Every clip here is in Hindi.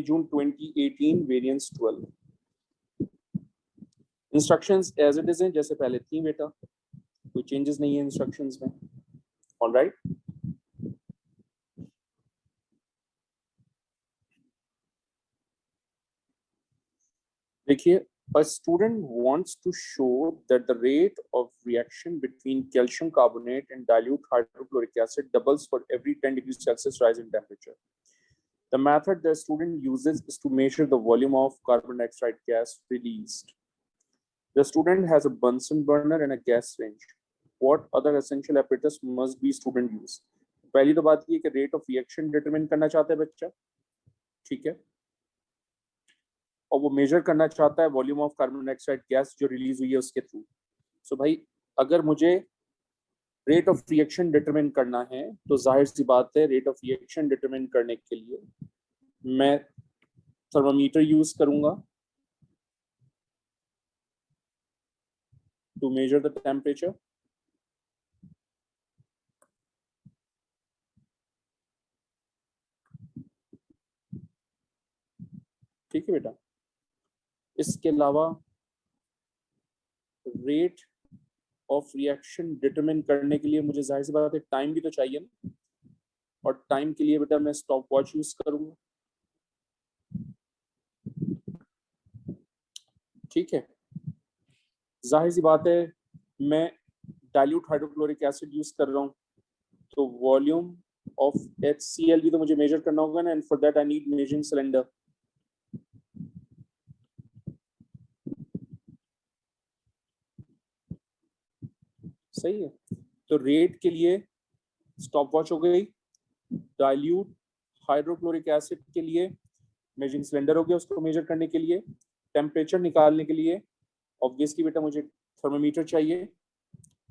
June 2018 variance 12। Instructions as it is हैं, जैसे पहले थी बेटा, कोई चेंजेस नहीं है इंस्ट्रक्शंस में। ऑलराइट, देखिए, a student wants to show that the rate of reaction between calcium carbonate and dilute hydrochloric acid doubles for every 10 degrees Celsius rise in temperature. The method the student uses is to measure the volume of carbon dioxide gas released. The student has a Bunsen burner and a gas range. What other essential apparatus must be student use? पहली तो बात ये कि rate of reaction determine करना चाहता है बच्चा, ठीक है, और वो मेजर करना चाहता है volume of carbon dioxide gas जो रिलीज हुई है उसके थ्रू। सो भाई, अगर मुझे रेट ऑफ रिएक्शन डिटरमिन करना है तो जाहिर सी बात है, रेट ऑफ रिएक्शन डिटरमिन करने के लिए मैं थर्मामीटर यूज करूंगा टू मेजर द टेम्परेचर। ठीक है बेटा, इसके अलावा रेट ऑफ रिएक्शन डिटरमिन करने के लिए मुझे जाहिर सी बात है टाइम भी तो चाहिए ना, और टाइम के लिए बेटा मैं स्टॉप वॉच यूज करूंगा। ठीक है, जाहिर सी बात है मैं डाइल्यूट हाइड्रोक्लोरिक एसिड यूज कर रहा हूं, तो वॉल्यूम ऑफ HCl भी तो मुझे मेजर करना होगा ना, and for that I need measuring cylinder. सही है, तो रेट के लिए स्टॉप वॉच हो गई, डाइल्यूट हाइड्रोक्लोरिक एसिड के लिए मेजरिंग सिलेंडर हो गया उसको मेजर करने के लिए। टेम्परेचर निकालने के लिए ऑब्वियसली बेटा मुझे थर्मोमीटर चाहिए,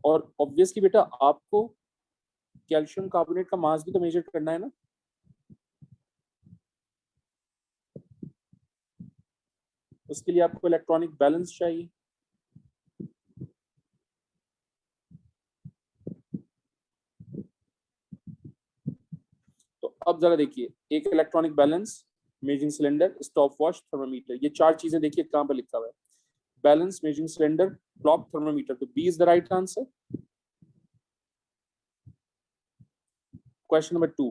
और ऑब्वियसली बेटा आपको कैल्शियम कार्बोनेट का मास भी तो मेजर करना है ना। उसके लिए आपको इलेक्ट्रॉनिक बैलेंस चाहिए। तो अब जरा देखिए, एक electronic balance, measuring cylinder, stopwatch, thermometer, ये चार चीजें देखिए कहां पर लिखा हुआ है। Balance, measuring cylinder, clock, thermometer, तो B is the right answer. Question number 2.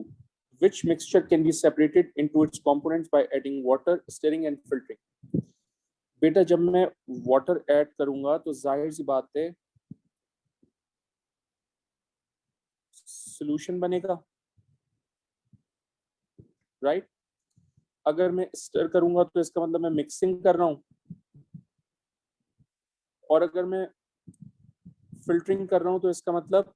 Which mixture can be separated into its components by adding water, stirring and filtering? बेटा जब मैं वाटर ऐड करूंगा तो जाहिर सी बात है सॉल्यूशन बनेगा, राइट। अगर मैं स्टर करूंगा तो इसका मतलब मैं मिक्सिंग कर रहा हूं, और अगर मैं फिल्टरिंग कर रहा हूं तो इसका मतलब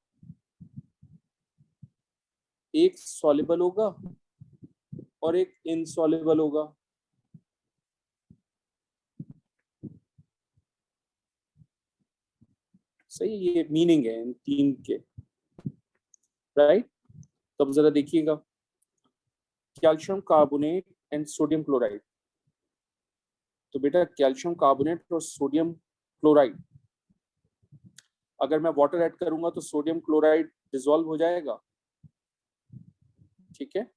एक सॉल्युबल होगा और एक इनसॉल्युबल होगा। सही, ये मीनिंग है इन तीन के, राइट। तो अब जरा देखिएगा, calcium carbonate and sodium chloride. तो बेटा कैल्शियम कार्बोनेट और सोडियम क्लोराइड, अगर मैं वाटर ऐड करूंगा तो सोडियम क्लोराइड डिसॉल्व हो जाएगा, ठीक है।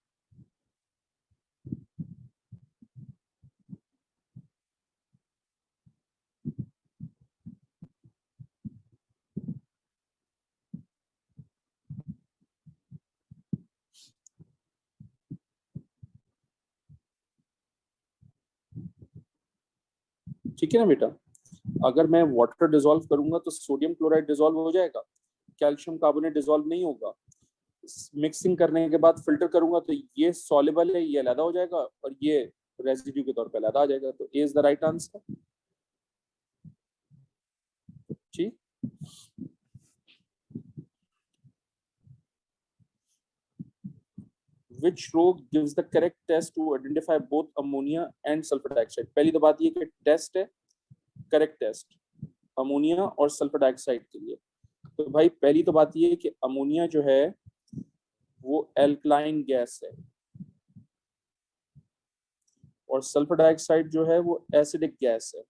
ठीक है ना बेटा, अगर मैं वाटर डिसॉल्व करूंगा तो सोडियम क्लोराइड डिसॉल्व हो जाएगा, कैल्शियम कार्बोनेट डिसॉल्व नहीं होगा। मिक्सिंग करने के बाद फिल्टर करूंगा तो ये सॉल्युबल है, ये अलग हो जाएगा, और ये रेसिड्यू के तौर पे अलग आ जाएगा। तो ए इज द राइट आंसर। ठीक, which row gives the correct test to identify both ammonia and sulfur dioxide? पहली तो बात ये कि टेस्ट है करेक्ट टेस्ट अमोनिया और सल्फर डाइऑक्साइड के लिए। तो भाई पहली तो बात ये है कि अमोनिया जो है वो एल्कलाइन गैस है, और सल्फर डाइऑक्साइड जो है वो एसिडिक गैस है।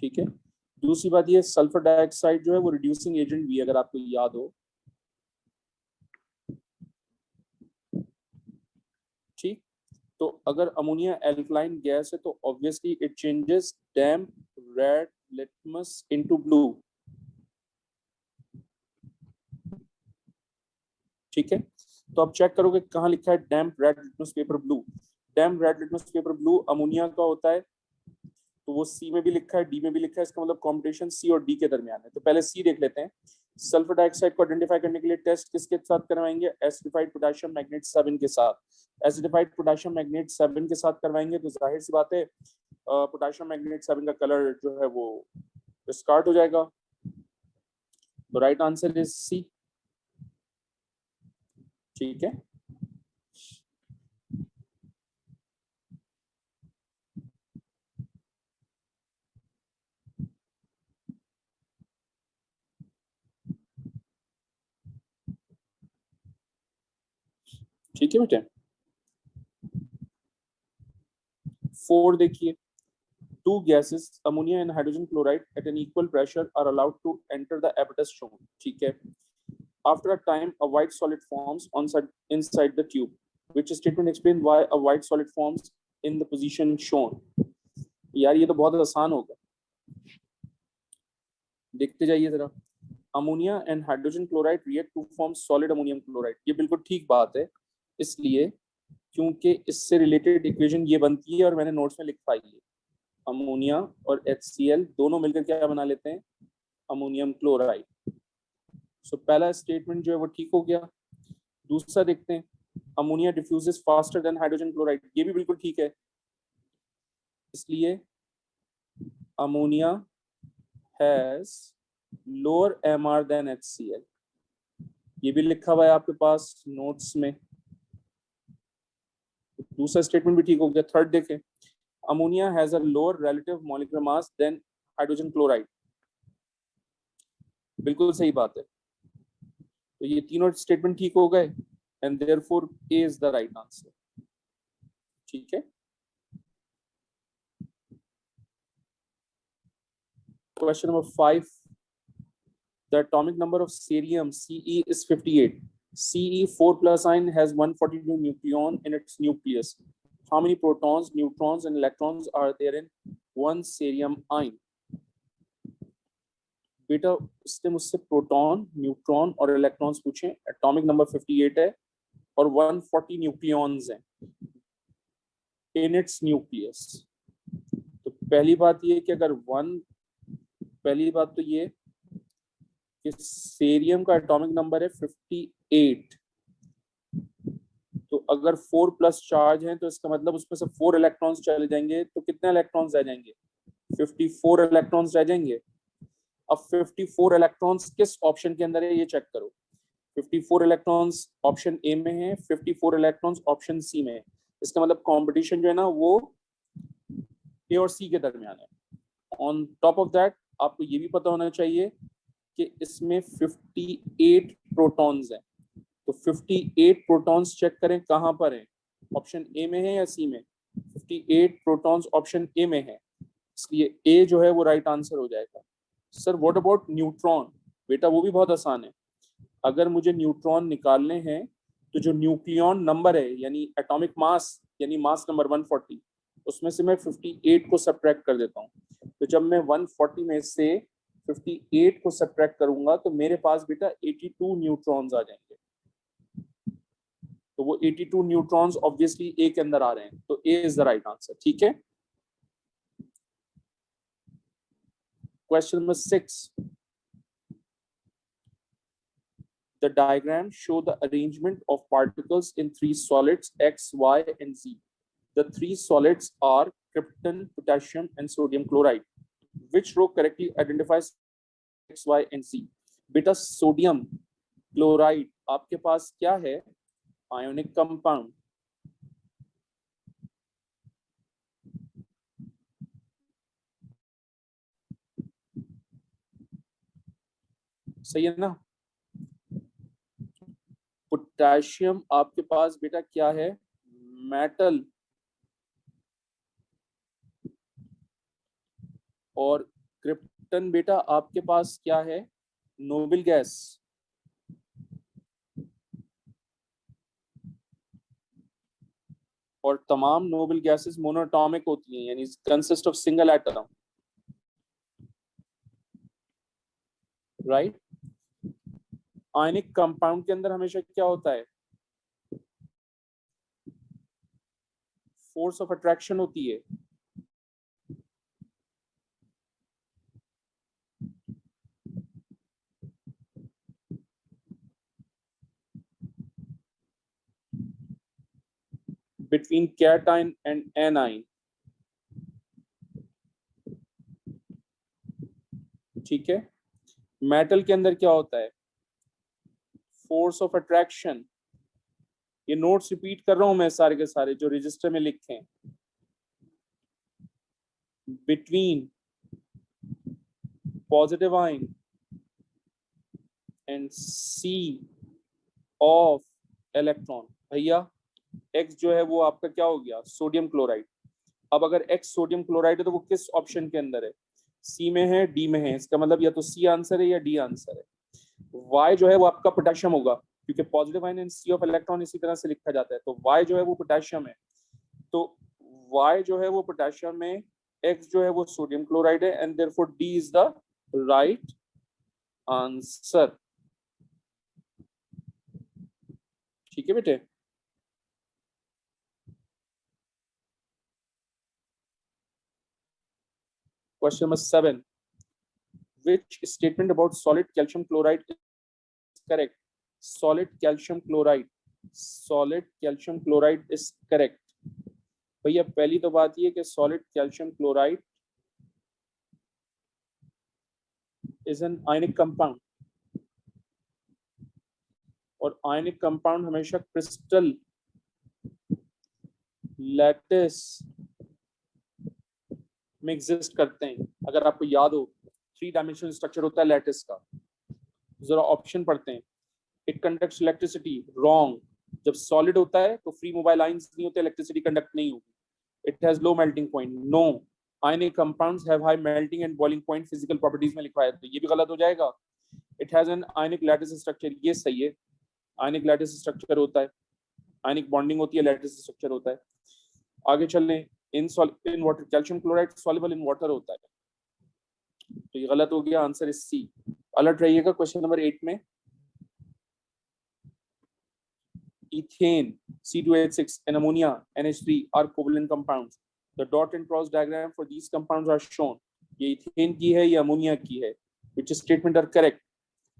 ठीक है, दूसरी बात ये सल्फर डाइऑक्साइड जो है वो रिड्यूसिंग एजेंट भी, अगर आपको याद हो अगर अमोनिया एल्कलाइन गैस है तो obviously it changes damp red litmus into blue. ठीक है, तो आप चेक करोगे कहाँ लिखा है damp red litmus paper blue. Damp red litmus paper blue ammonia का होता है, तो वो सी में भी लिखा है, डी में भी लिखा है, इसका मतलब कॉम्बिनेशन सी और डी के दरमियान है। तो पहले सी देख लेते हैं। सल्फर डाइऑक्साइड को आइडेंटिफाई करने के लिए टेस्ट किसके साथ करवाएंगे? एसिडिफाइड पोटेशियम मैग्नेट 7 के साथ। एसिडिफाइड पोटेशियम मैग्नेट 7 के साथ करवाएंगे तो जाहिर सी बात है पोटेशियम मैग्नेट 7 का कलर जो है वो डिस्कार्ड हो जाएगा। तो राइट आंसर इज सी। ठीक है, ठीक है बेटे। 4 देखिए, two gases ammonia and hydrogen chloride at an equal pressure are allowed to enter the apparatus shown। ठीक है, after a time a white solid forms inside the tube, which statement explain why a white solid forms in the position shown। यार ये तो बहुत आसान होगा, देखते जाइए जरा। Ammonia and hydrogen chloride react to form solid ammonium chloride, ये बिल्कुल ठीक बात है, इसलिए क्योंकि इससे रिलेटेड इक्वेशन ये बनती है और मैंने नोट्स में लिखवाई है। अमोनिया और HCl दोनों मिलकर क्या बना लेते हैं? Ammonium chloride. सो पहला स्टेटमेंट जो है वो ठीक हो गया। दूसरा देखते हैं, ammonia diffuses faster than hydrogen chloride, ये भी बिल्कुल ठीक है, इसलिए ammonia has lower MR than HCl, ये भी लिखा हुआ है आपके पास नोट्स में। दूसरा स्टेटमेंट भी ठीक हो गया। थर्ड देखें, ammonia has a lower relative molecular mass than hydrogen chloride, बिल्कुल सही बात है। तो ये तीनों स्टेटमेंट ठीक हो गए and therefore A is the right answer. ठीक है, question number 5, the atomic number of cerium Ce is 58। Ce4 plus ion has 142 nucleon in its nucleus। How many protons, neutrons and electrons are there in one cerium ion? बेटा उसने मुझसे प्रोटॉन, न्यूट्रॉन और इलेक्ट्रॉन्स पूछे। एटॉमिक नंबर 58 है और 140 न्यूक्लियॉन्स हैं इन इट्स न्यूक्लियस। तो पहली बात ये कि अगर पहली बात तो ये कि सेरियम का एटॉमिक नंबर है 58, तो अगर 4 प्लस चार्ज है तो इसका मतलब उसमें से 4 इलेक्ट्रॉन्स चले जाएंगे, तो कितने इलेक्ट्रॉन्स रह जाएंगे? 54 इलेक्ट्रॉन्स रह जाएंगे। अब 54 इलेक्ट्रॉन्स किस ऑप्शन के अंदर है ये चेक करो। 54 इलेक्ट्रॉन्स ऑप्शन ए में है, 54 इलेक्ट्रॉन्स ऑप्शन सी में है। इसका मतलब कंपटीशन जो है ना वो ए और सी के दरमियान है। ऑन टॉप ऑफ दैट आपको ये भी पता होना चाहिए कि इसमें 58 प्रोटॉन्स हैं। तो 58 प्रोटॉन्स चेक करें कहां पर हैं, ऑप्शन ए में है या सी में? 58 प्रोटॉन्स ऑप्शन ए में है, इसलिए ए जो है वो राइट आंसर हो जाएगा। Sir what about neutron? बेटा वो भी बहुत आसान है। अगर मुझे न्यूट्रॉन निकालने हैं तो जो न्यूक्लियॉन नंबर है यानी एटॉमिक मास यानी मास नंबर 140, उसमें से मैं 58 को सब्ट्रैक्ट कर देता हूँ। तो जब मैं 140 में से 58 को सब्ट्रैक्ट करूंगा तो मेरे पास बेटा 82 न्यूट्रॉन्स आ जाएंगे। तो वो 82 न्यूट्रॉन्स ऑब्वियसली ए के अंदर आ रहे हैं, तो ए इज द राइट आंसर। ठीक है, question number 6, the diagram show the arrangement of particles in 3 solids X, Y and Z। the 3 solids are krypton, potassium and sodium chloride। which row correctly identifies X, Y and Z? बेटा सोडियम क्लोराइड आपके पास क्या है? Ionic compound. सही है ना? पोटेशियम आपके पास बेटा क्या है? मेटल। और क्रिप्टन बेटा आपके पास क्या है? Noble gas. और तमाम नोबल गैसेस मोनोटॉमिक होती हैं, यानी consist of single atom, right. Ionic compound के अंदर हमेशा क्या होता है, फोर्स ऑफ अट्रैक्शन होती है। बिटवीन कैटाइन एंड एनाइन, ठीक है। मेटल के अंदर क्या होता है, फोर्स ऑफ अट्रैक्शन। ये नोट्स रिपीट कर रहा हूं मैं सारे के सारे जो रजिस्टर में लिखे हैं। Between positive ion and sea of electron. भैया एक्स जो है वो आपका क्या हो गया, सोडियम क्लोराइड। अब अगर एक्स सोडियम क्लोराइड है तो वो किस ऑप्शन के अंदर है, सी में है, डी में है। इसका मतलब या तो सी आंसर है या डी आंसर है। वाई जो है वो आपका पोटेशियम होगा, क्योंकि positive ion and sea of electron इसी तरह से लिखा जाता है। तो वाई जो है वो पोटेशियम है, तो वाई जो है वो पोटेशियम है, एक्स जो है वो सोडियम क्लोराइड है, and therefore D is the right answer. ठीक है बेटे। Question number 7, which statement about solid calcium chloride is correct? Solid calcium chloride, solid calcium chloride is correct। भैया पहली तो बात ये कि solid calcium chloride is an ionic compound, और ionic compound हमेशा crystal lattice में एग्जिस्ट करते हैं। अगर आपको याद हो 3 डायमेंशनल स्ट्रक्चर होता है लैटिस का। जरा ऑप्शन पढ़ते हैं। It conducts electricity, wrong. जब सॉलिड होता है तो फ्री मोबाइल आयंस नहीं होते, इलेक्ट्रिसिटी कंडक्ट नहीं होगी। It has low melting point, no. Ionic compounds have high melting and boiling point, physical properties में लिखा है, तो ये भी गलत हो जाएगा। It has an ionic lattice structure, ये सही है। आयनिक लैटिस स्ट्रक्चर होता है, आयनिक बॉन्डिंग होती है, लैटिस स्ट्रक्चर होता है। आगे चल लें। In water calcium chloride soluble in water होता है, तो ये गलत हो गया, आंसर इज सी। अलर्ट रहिएगा क्वेश्चन नंबर 8 में। ethane C2H6 and ammonia NH3 are covalent compounds. The dot and cross diagram for these compounds are shown. ये ethane की है, ये ammonia की है। Which statement are correct?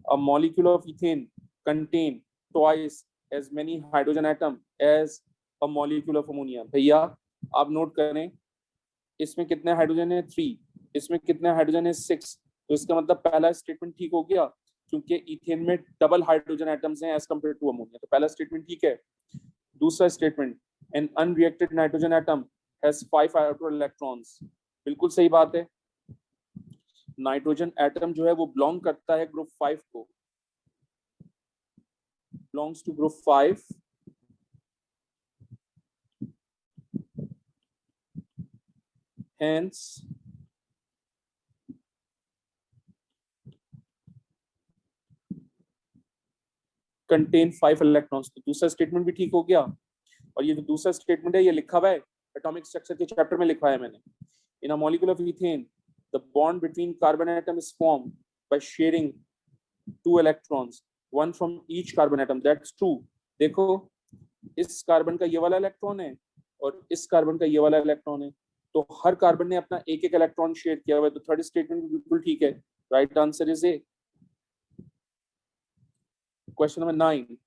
A molecule of ethane contain twice as many hydrogen atom as a molecule of ammonia। भैया आप नोट करें, इसमें कितने हाइड्रोजन है 3, इसमें कितने हाइड्रोजन है 6, तो इसका मतलब पहला स्टेटमेंट ठीक हो गया, क्योंकि इथेन में डबल हाइड्रोजन एटम्स हैं एज कंपेयर टू अमोनिया, तो पहला स्टेटमेंट ठीक है। दूसरा statement, an unreacted nitrogen atom has 5 outer electrons, बिल्कुल सही बात है। नाइट्रोजन एटम जो है वो बिलोंग करता है ग्रुप 5 को, belongs to group 5। Hence contain 5 electrons। तो दूसरा स्टेटमेंट भी ठीक हो गया। और ये जो दूसरा स्टेटमेंट है ये लिखा हुआ है एटॉमिक स्ट्रक्चर के चैप्टर में, लिखा है मैंने। In a molecule of ethane the bond between carbon atom is formed by sharing 2 electrons, one from each carbon atom। That's true। देखो इस कार्बन का ये वाला इलेक्ट्रॉन है और इस कार्बन का ये वाला इलेक्ट्रॉन है, तो हर कार्बन ने अपना एक एक इलेक्ट्रॉन शेयर किया हुआ है, तो थर्ड स्टेटमेंट बिल्कुल ठीक है। Right answer is a. Question number 9,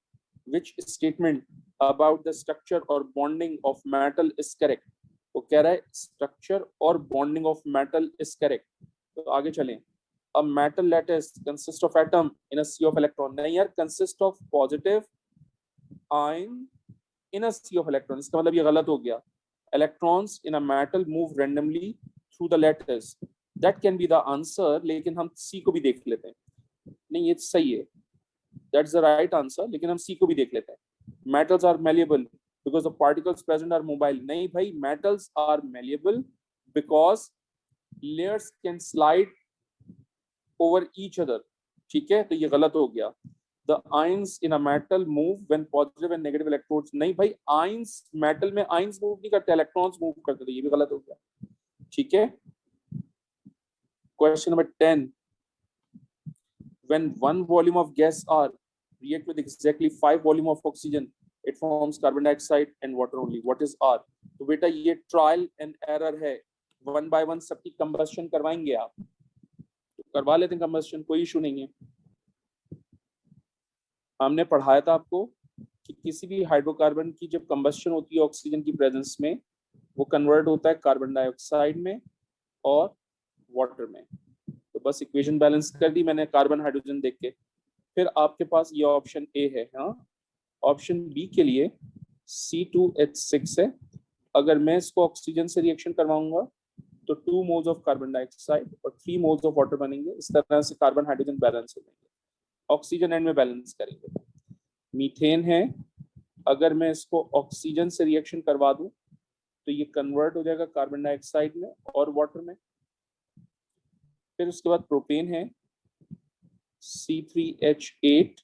which statement about the structure or bonding of metal is correct? वो कह रहा है structure और bonding of metal is correct। तो आगे चलें। A metal lattice consists of atom in a sea of electron। नहीं यार, consist of positive ion in a sea of electron, इसका मतलब ये गलत हो गया। Electrons in a metal move randomly through the lattice। That can be the answer, लेकिन हम C को भी देख लेते हैं। नहीं ये सही है, that's the right answer, लेकिन हम C को भी देख लेते हैं। Metals are malleable because the particles present are mobile। नहीं भाई, metals are malleable because layers can slide over each other। ठीक है, तो ये गलत हो गया। The ions in a metal move when positive and negative electrodes. नहीं भाई, आयंस मेटल में आयंस मूव नहीं करते, इलेक्ट्रॉन्स मूव करते, तो ये भी गलत हो गया। ठीक है। Question number 10, when one volume of gas R react with exactly 5 volume of oxygen, it forms carbon dioxide and water only. What is R? तो बेटा ये ट्रायल एंड एरर है, वन बाय वन सबकी कंबस्शन करवाएंगे आप, तो करवा लेते हैं कंबस्शन, कोई इशू नहीं है। हमने पढ़ाया था आपको कि किसी भी हाइड्रोकार्बन की जब कंबस्शन होती है ऑक्सीजन की प्रेजेंस में, वो कन्वर्ट होता है कार्बन डाइऑक्साइड में और वाटर में। तो बस इक्वेशन बैलेंस कर दी मैंने कार्बन हाइड्रोजन देख के। फिर आपके पास ये ऑप्शन ए है। हाँ, ऑप्शन बी के लिए C2H6 है। अगर मैं इसको ऑक्सीजन से रिएक्शन करवाऊंगा तो 2 मोल्स ऑफ कार्बन डाइऑक्साइड और 3 मोल्स ऑफ वाटर बनेंगे। इस तरह से कार्बन हाइड्रोजन बैलेंस हो जाएंगे, ऑक्सीजन एंड में बैलेंस करेंगे। मीथेन है, अगर मैं इसको ऑक्सीजन से रिएक्शन करवा दूं तो ये कन्वर्ट हो जाएगा कार्बन डाइऑक्साइड में और वाटर में। फिर उसके बाद प्रोपेन है C3H8,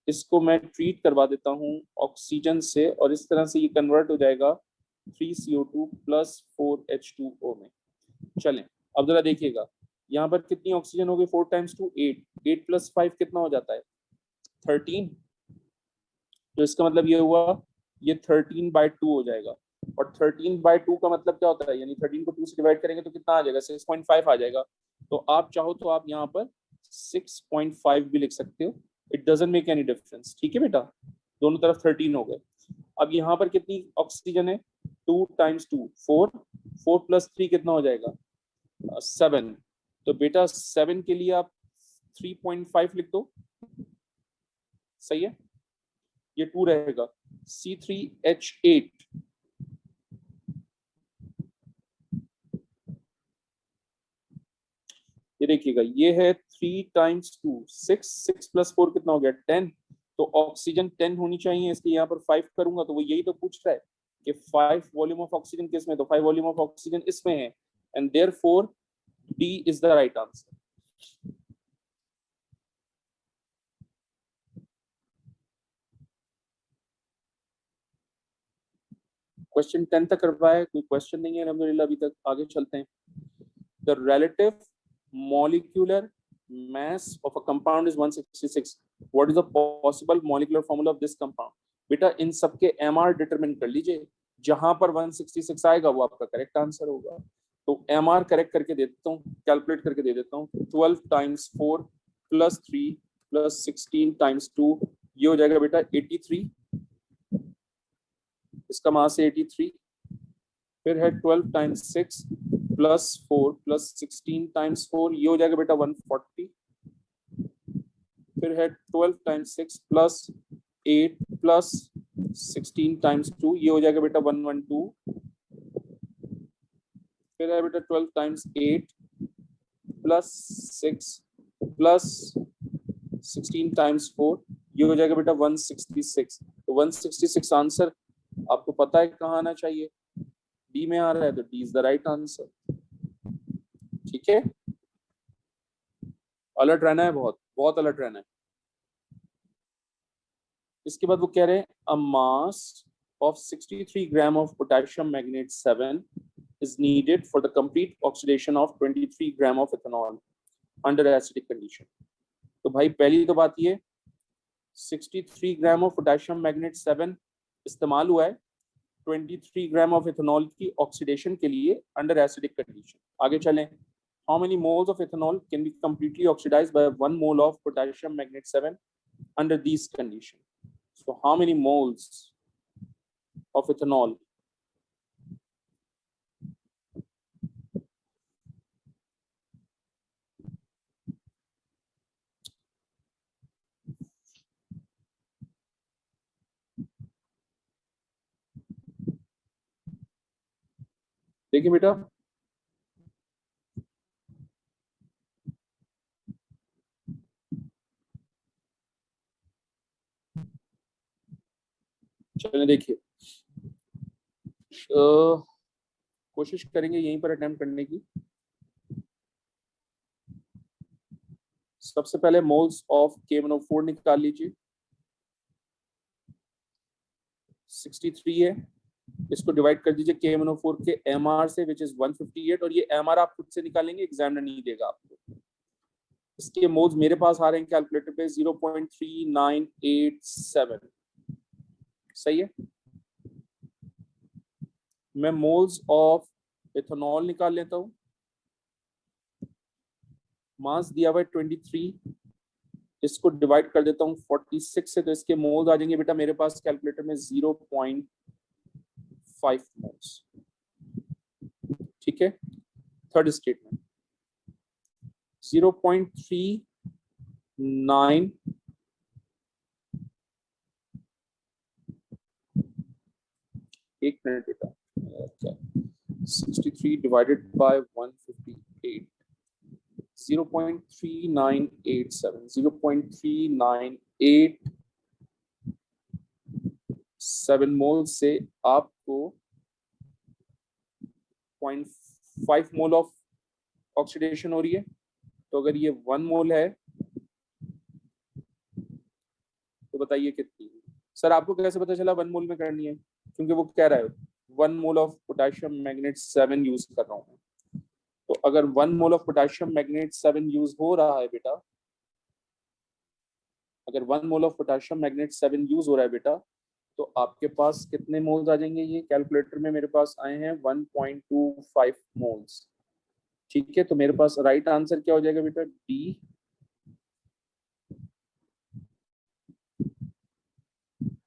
इसको मैं ट्रीट करवा देता हूँ ऑक्सीजन से और इस तरह से ये कन्वर्ट हो जाएगा 3CO2 प्लस 4H2O में। चलें अब जरा देखिएगा, यहाँ पर कितनी ऑक्सीजन हो गई, 4 टाइम्स 2 8, 8 प्लस 5 कितना हो जाता है 13। तो इसका मतलब ये हुआ ये 13/2 हो जाएगा। और 13/2 का मतलब क्या होता है, यानी 13 को 2 से डिवाइड करेंगे तो कितना आ जाएगा, 6.5 आ जाएगा। तो आप चाहो तो आप यहाँ पर 6.5 भी लिख सकते हो, it doesn't make any difference. ठीक है बेटा, दोनों तरफ 13 हो गए। अब यहाँ पर कितनी ऑक्सीजन है, 2 टाइम्स 2 4, 4 प्लस 3 कितना हो जाएगा 7। तो बेटा 7 के लिए आप 3.5 लिख दो, सही है, ये 2 रहेगा। C3H8 ये देखिएगा, ये है 3 टाइम्स 2 6, 6 प्लस 4 कितना हो गया 10। तो ऑक्सीजन 10 होनी चाहिए, इसलिए यहाँ पर 5 करूंगा तो वो यही तो पूछ रहा है कि 5 वॉल्यूम ऑफ ऑक्सीजन किसमें, तो 5 वॉल्यूम ऑफ ऑक्सीजन इसमें है, and therefore D is the right answer. Question 10 तक करवाया, कोई क्वेश्चन नहीं है अल्हम्दुलिल्लाह अभी तक। आगे चलते हैं। The relative molecular mass of a compound is 166. What is the possible molecular formula of this compound? बेटा इन सबके MR डिटरमिन कर लीजिए, जहां पर 166 आएगा वो आपका करेक्ट आंसर होगा। तो MR करेक्ट करके दे देता हूँ, कैलकुलेट करके दे देता हूँ। 12 टाइम्स 4 प्लस 3 प्लस 16 टाइम्स 2, ये हो जाएगा बेटा 83, इसका मास है 83। फिर है 12 टाइम्स 6 प्लस 4 प्लस 16 टाइम्स 4, ये हो जाएगा बेटा 140। फिर है 12 टाइम्स 6 प्लस 8 प्लस 16 टाइम्स 2, ये हो जाएगा बेटा 112। फिर है बेटा 12 टाइम्स 8 प्लस 6 प्लस 16 टाइम्स 4, ये हो जाएगा बेटा 166। तो 166 आंसर आपको पता है कहाँ आना चाहिए, डी में आ रहा है, तो D is the right answer. ठीक है, अलर्ट रहना है, बहुत बहुत अलर्ट रहना है। इसके बाद वो कह रहे हैं अ मास of 63 gram of potassium magnate 7 is needed for the complete oxidation of 23 gram of ethanol under acidic condition. तो भाई पहली तो बात ये 63 ग्राम ऑफ पोटेशियम मैग्नेट 7 इस्तेमाल हुआ है 23 ग्राम ऑफ इथेनॉल की ऑक्सीडेशन के लिए अंडर एसिडिक कंडीशन। आगे चलें, how many moles of ethanol can be completely oxidised by 1 mole of potassium magnet 7 under this condition. So how many moles of ethanol देखिए बेटा, चलिए देखिए, कोशिश करेंगे यहीं पर अटेम्प्ट करने की। सबसे पहले मोल्स ऑफ KMnO4 निकाल लीजिए, 63 है, इसको डिवाइड कर दीजिए KMnO4 के MR से विच इज 158, और ये MR आप खुद से निकालेंगे, एग्जामिनर नहीं देगा आपको। इसके मोल्स मेरे पास आ रहे हैं कैलकुलेटर पे 0.3987, सही है। मैं मोल्स ऑफ इथेनॉल निकाल लेता हूं, मास दिया हुआ है 23, इसको डिवाइड कर देता हूं 46 से, तो इसके मोल्स आ जाएंगे बेटा मेरे पास कैलकुलेटर में 0.5 मोल्स। ठीक है, थर्ड स्टेटमेंट 0.39, एक मिनट बेटा, 63 डिवाइडेड बाय 158, 0.3987, 0.3987 मोल से आपको 0.5 मोल ऑफ ऑक्सीडेशन हो रही है। तो अगर ये 1 मोल है तो बताइए कितनी। सर आपको कैसे पता चला 1 मोल में करनी है? क्योंकि वो कह रहा है 1 mole of potassium magnet 7 use कर रहा हूँ। तो अगर 1 mole of potassium magnet 7 use हो रहा है बेटा, अगर 1 mole of potassium magnet 7 use हो रहा है बेटा, तो आपके पास कितने मोल्स आ जाएंगे? ये कैलकुलेटर में मेरे पास आए हैं 1.25 मोल्स। ठीक है, तो मेरे पास राइट आंसर क्या हो जाएगा बेटा? डी।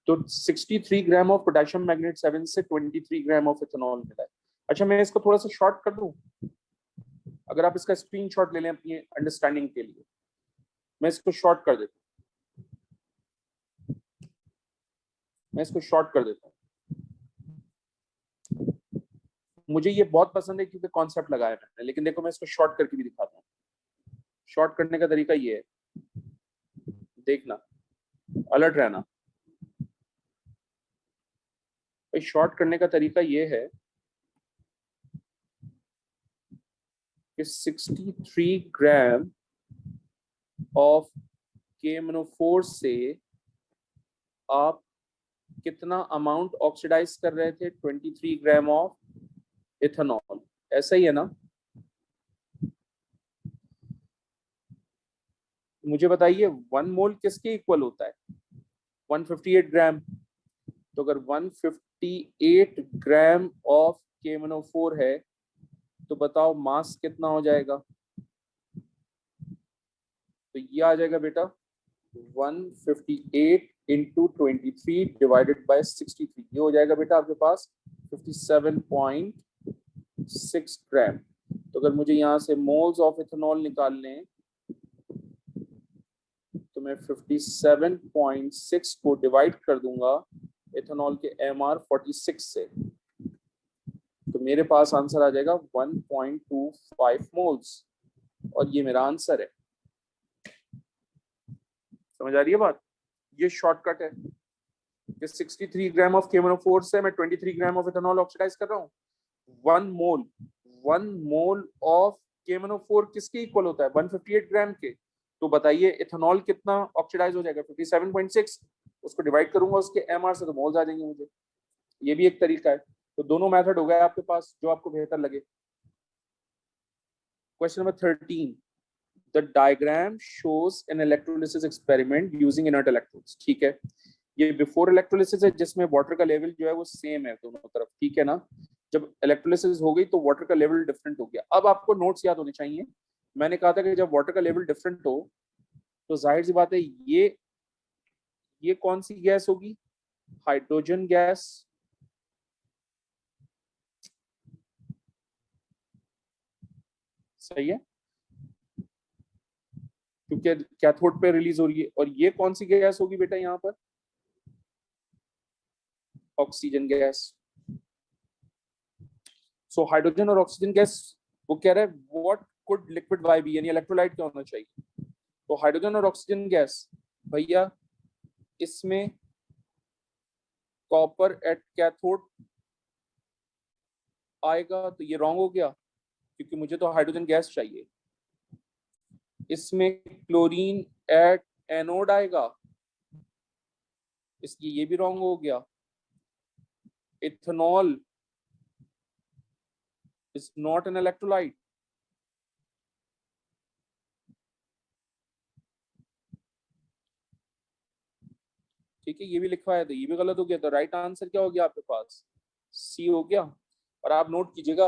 तो 63 ग्राम ऑफ पोटेशियम मैग्नेट 7 से 23 ग्राम ऑफ इथेनॉल मिला है। अच्छा, मैं इसको थोड़ा सा शॉर्ट कर दूं, अगर आप इसका स्क्रीनशॉट ले लें अपनी अंडरस्टैंडिंग के लिए, मैं इसको शॉर्ट कर देता हूं, मैं इसको शॉर्ट कर देता हूं। मुझे ये बहुत पसंद है क्योंकि कॉन्सेप्ट लगाया मैंने, लेकिन देखो मैं इसको शॉर्ट करके भी दिखाता हूँ। शॉर्ट करने का तरीका ये है, देखना, अलर्ट रहना भाई। शॉर्ट करने का तरीका ये है कि 63 ग्राम ऑफ KMnO4 से आप कितना अमाउंट ऑक्सीडाइज कर रहे थे? 23 ग्राम ऑफ इथेनॉल, ऐसा ही है ना? मुझे बताइए 1 मोल किसके इक्वल होता है? 158 ग्राम। तो अगर 158 ग्राम ऑफ KMnO4 है तो बताओ मास कितना हो जाएगा? तो ये आ जाएगा बेटा 158 इंटू 23 डिवाइडेड बाय 63, ये हो जाएगा बेटा आपके पास 57.6 ग्राम। तो अगर मुझे यहाँ से मोल्स ऑफ इथेनॉल निकालने, तो मैं 57.6 को डिवाइड कर दूंगा इथेनॉल के MR 46 से, तो मेरे पास आंसर आ जाएगा 1.25 मोल्स, और ये मेरा आंसर है। समझ आ रही है बात? ये शॉर्टकट है कि 63 ग्राम ऑफ KMnO4 से मैं 23 ग्राम ऑफ इथेनॉल ऑक्सीडाइज कर रहा हूँ। 1 मोल ऑफ KMnO4 किसके इक्वल होता है? 158 ग्राम के। तो बताइए इथेनॉल कितना ऑक्सीडाइज हो जाएगा? 57.6। उसको डिवाइड करूंगा उसके MR से, तो मोल्स आ जाएंगे मुझे। ये भी एक तरीका है। तो दोनों मेथड हो गए आपके पास, जो आपको बेहतर लगे। Question number 13, the diagram shows N electrolysis experiment using inert electrodes. ठीक है, ये बिफोर इलेक्ट्रोलिसिस है जिसमें वाटर का लेवल जो है वो सेम है दोनों तरफ। ठीक है ना? जब इलेक्ट्रोलिसिस हो गई तो वाटर का लेवल डिफरेंट हो गया। अब आपको नोट्स याद होने चाहिए। मैंने कहा था कि जब वाटर का लेवल डिफरेंट हो तो जाहिर सी बात है ये कौन सी गैस होगी? Hydrogen gas. सही है, क्योंकि कैथोड पे रिलीज हो रही है। और ये कौन सी गैस होगी बेटा यहाँ पर? Oxygen gas. सो हाइड्रोजन और ऑक्सीजन गैस, वो कह रहा है what could liquid Y be, यानी इलेक्ट्रोलाइट क्या होना चाहिए? तो हाइड्रोजन और ऑक्सीजन गैस भैया, इसमें कॉपर एट कैथोड आएगा, तो ये रॉन्ग हो गया क्योंकि मुझे तो हाइड्रोजन गैस चाहिए। इसमें क्लोरीन एट एनोड आएगा, इसलिए ये भी रॉन्ग हो गया। Ethanol is not an electrolyte. ठीक है, ये भी लिखा है तो ये भी गलत हो गया। तो राइट आंसर क्या हो गया आपके पास? सी हो गया। और आप नोट कीजिएगा,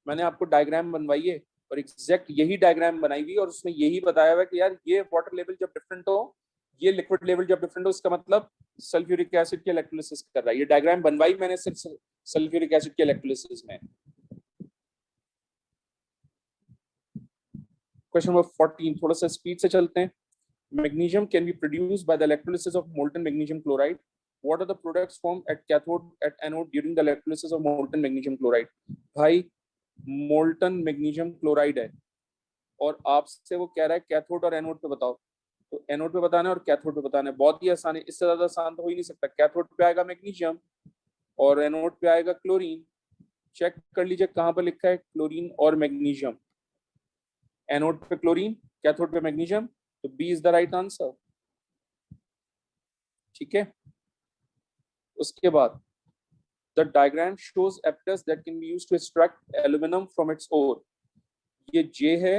मैंने आपको डायग्राम बनवाई है और एग्जैक्ट यही डायग्राम बनाई हुई और उसमें यही बताया हुआ है कि यार ये वाटर लेवल जब डिफरेंट हो, ये लिक्विड लेवल जब डिफरेंट हो, इसका मतलब सल्फ्यूरिक एसिड की इलेक्ट्रोलिसिस कर रहा है। ये डायग्राम बनवाई मैंने सिर्फ सल्फ्यूरिक एसिड की इलेक्ट्रोलिसिस में। क्वेश्चन नंबर 14, थोड़ा सा स्पीड से चलते हैं। Magnesium can be produced by the electrolysis of molten magnesium chloride. What are the products formed at cathode at anode during the electrolysis of molten magnesium chloride? भाई molten magnesium chloride है और आपसे वो कह रहा है कैथोड और एनोड पे बताओ। तो एनोड पे बताना है और कैथोड पे बताना है, बहुत ही आसान है, इससे ज्यादा आसान तो हो ही नहीं सकता। कैथोड पे आएगा मैग्नीशियम और एनोड पे आएगा क्लोरीन। चेक कर लीजिए कहां पर लिखा है क्लोरीन और मैग्नीशियम। एनोड पे क्लोरीन, कैथोड पे मैग्नीशियम, तो B is the right answer. ठीक है, उसके बाद the diagram shows apparatus that can be used to extract aluminum from its ore. ये J है,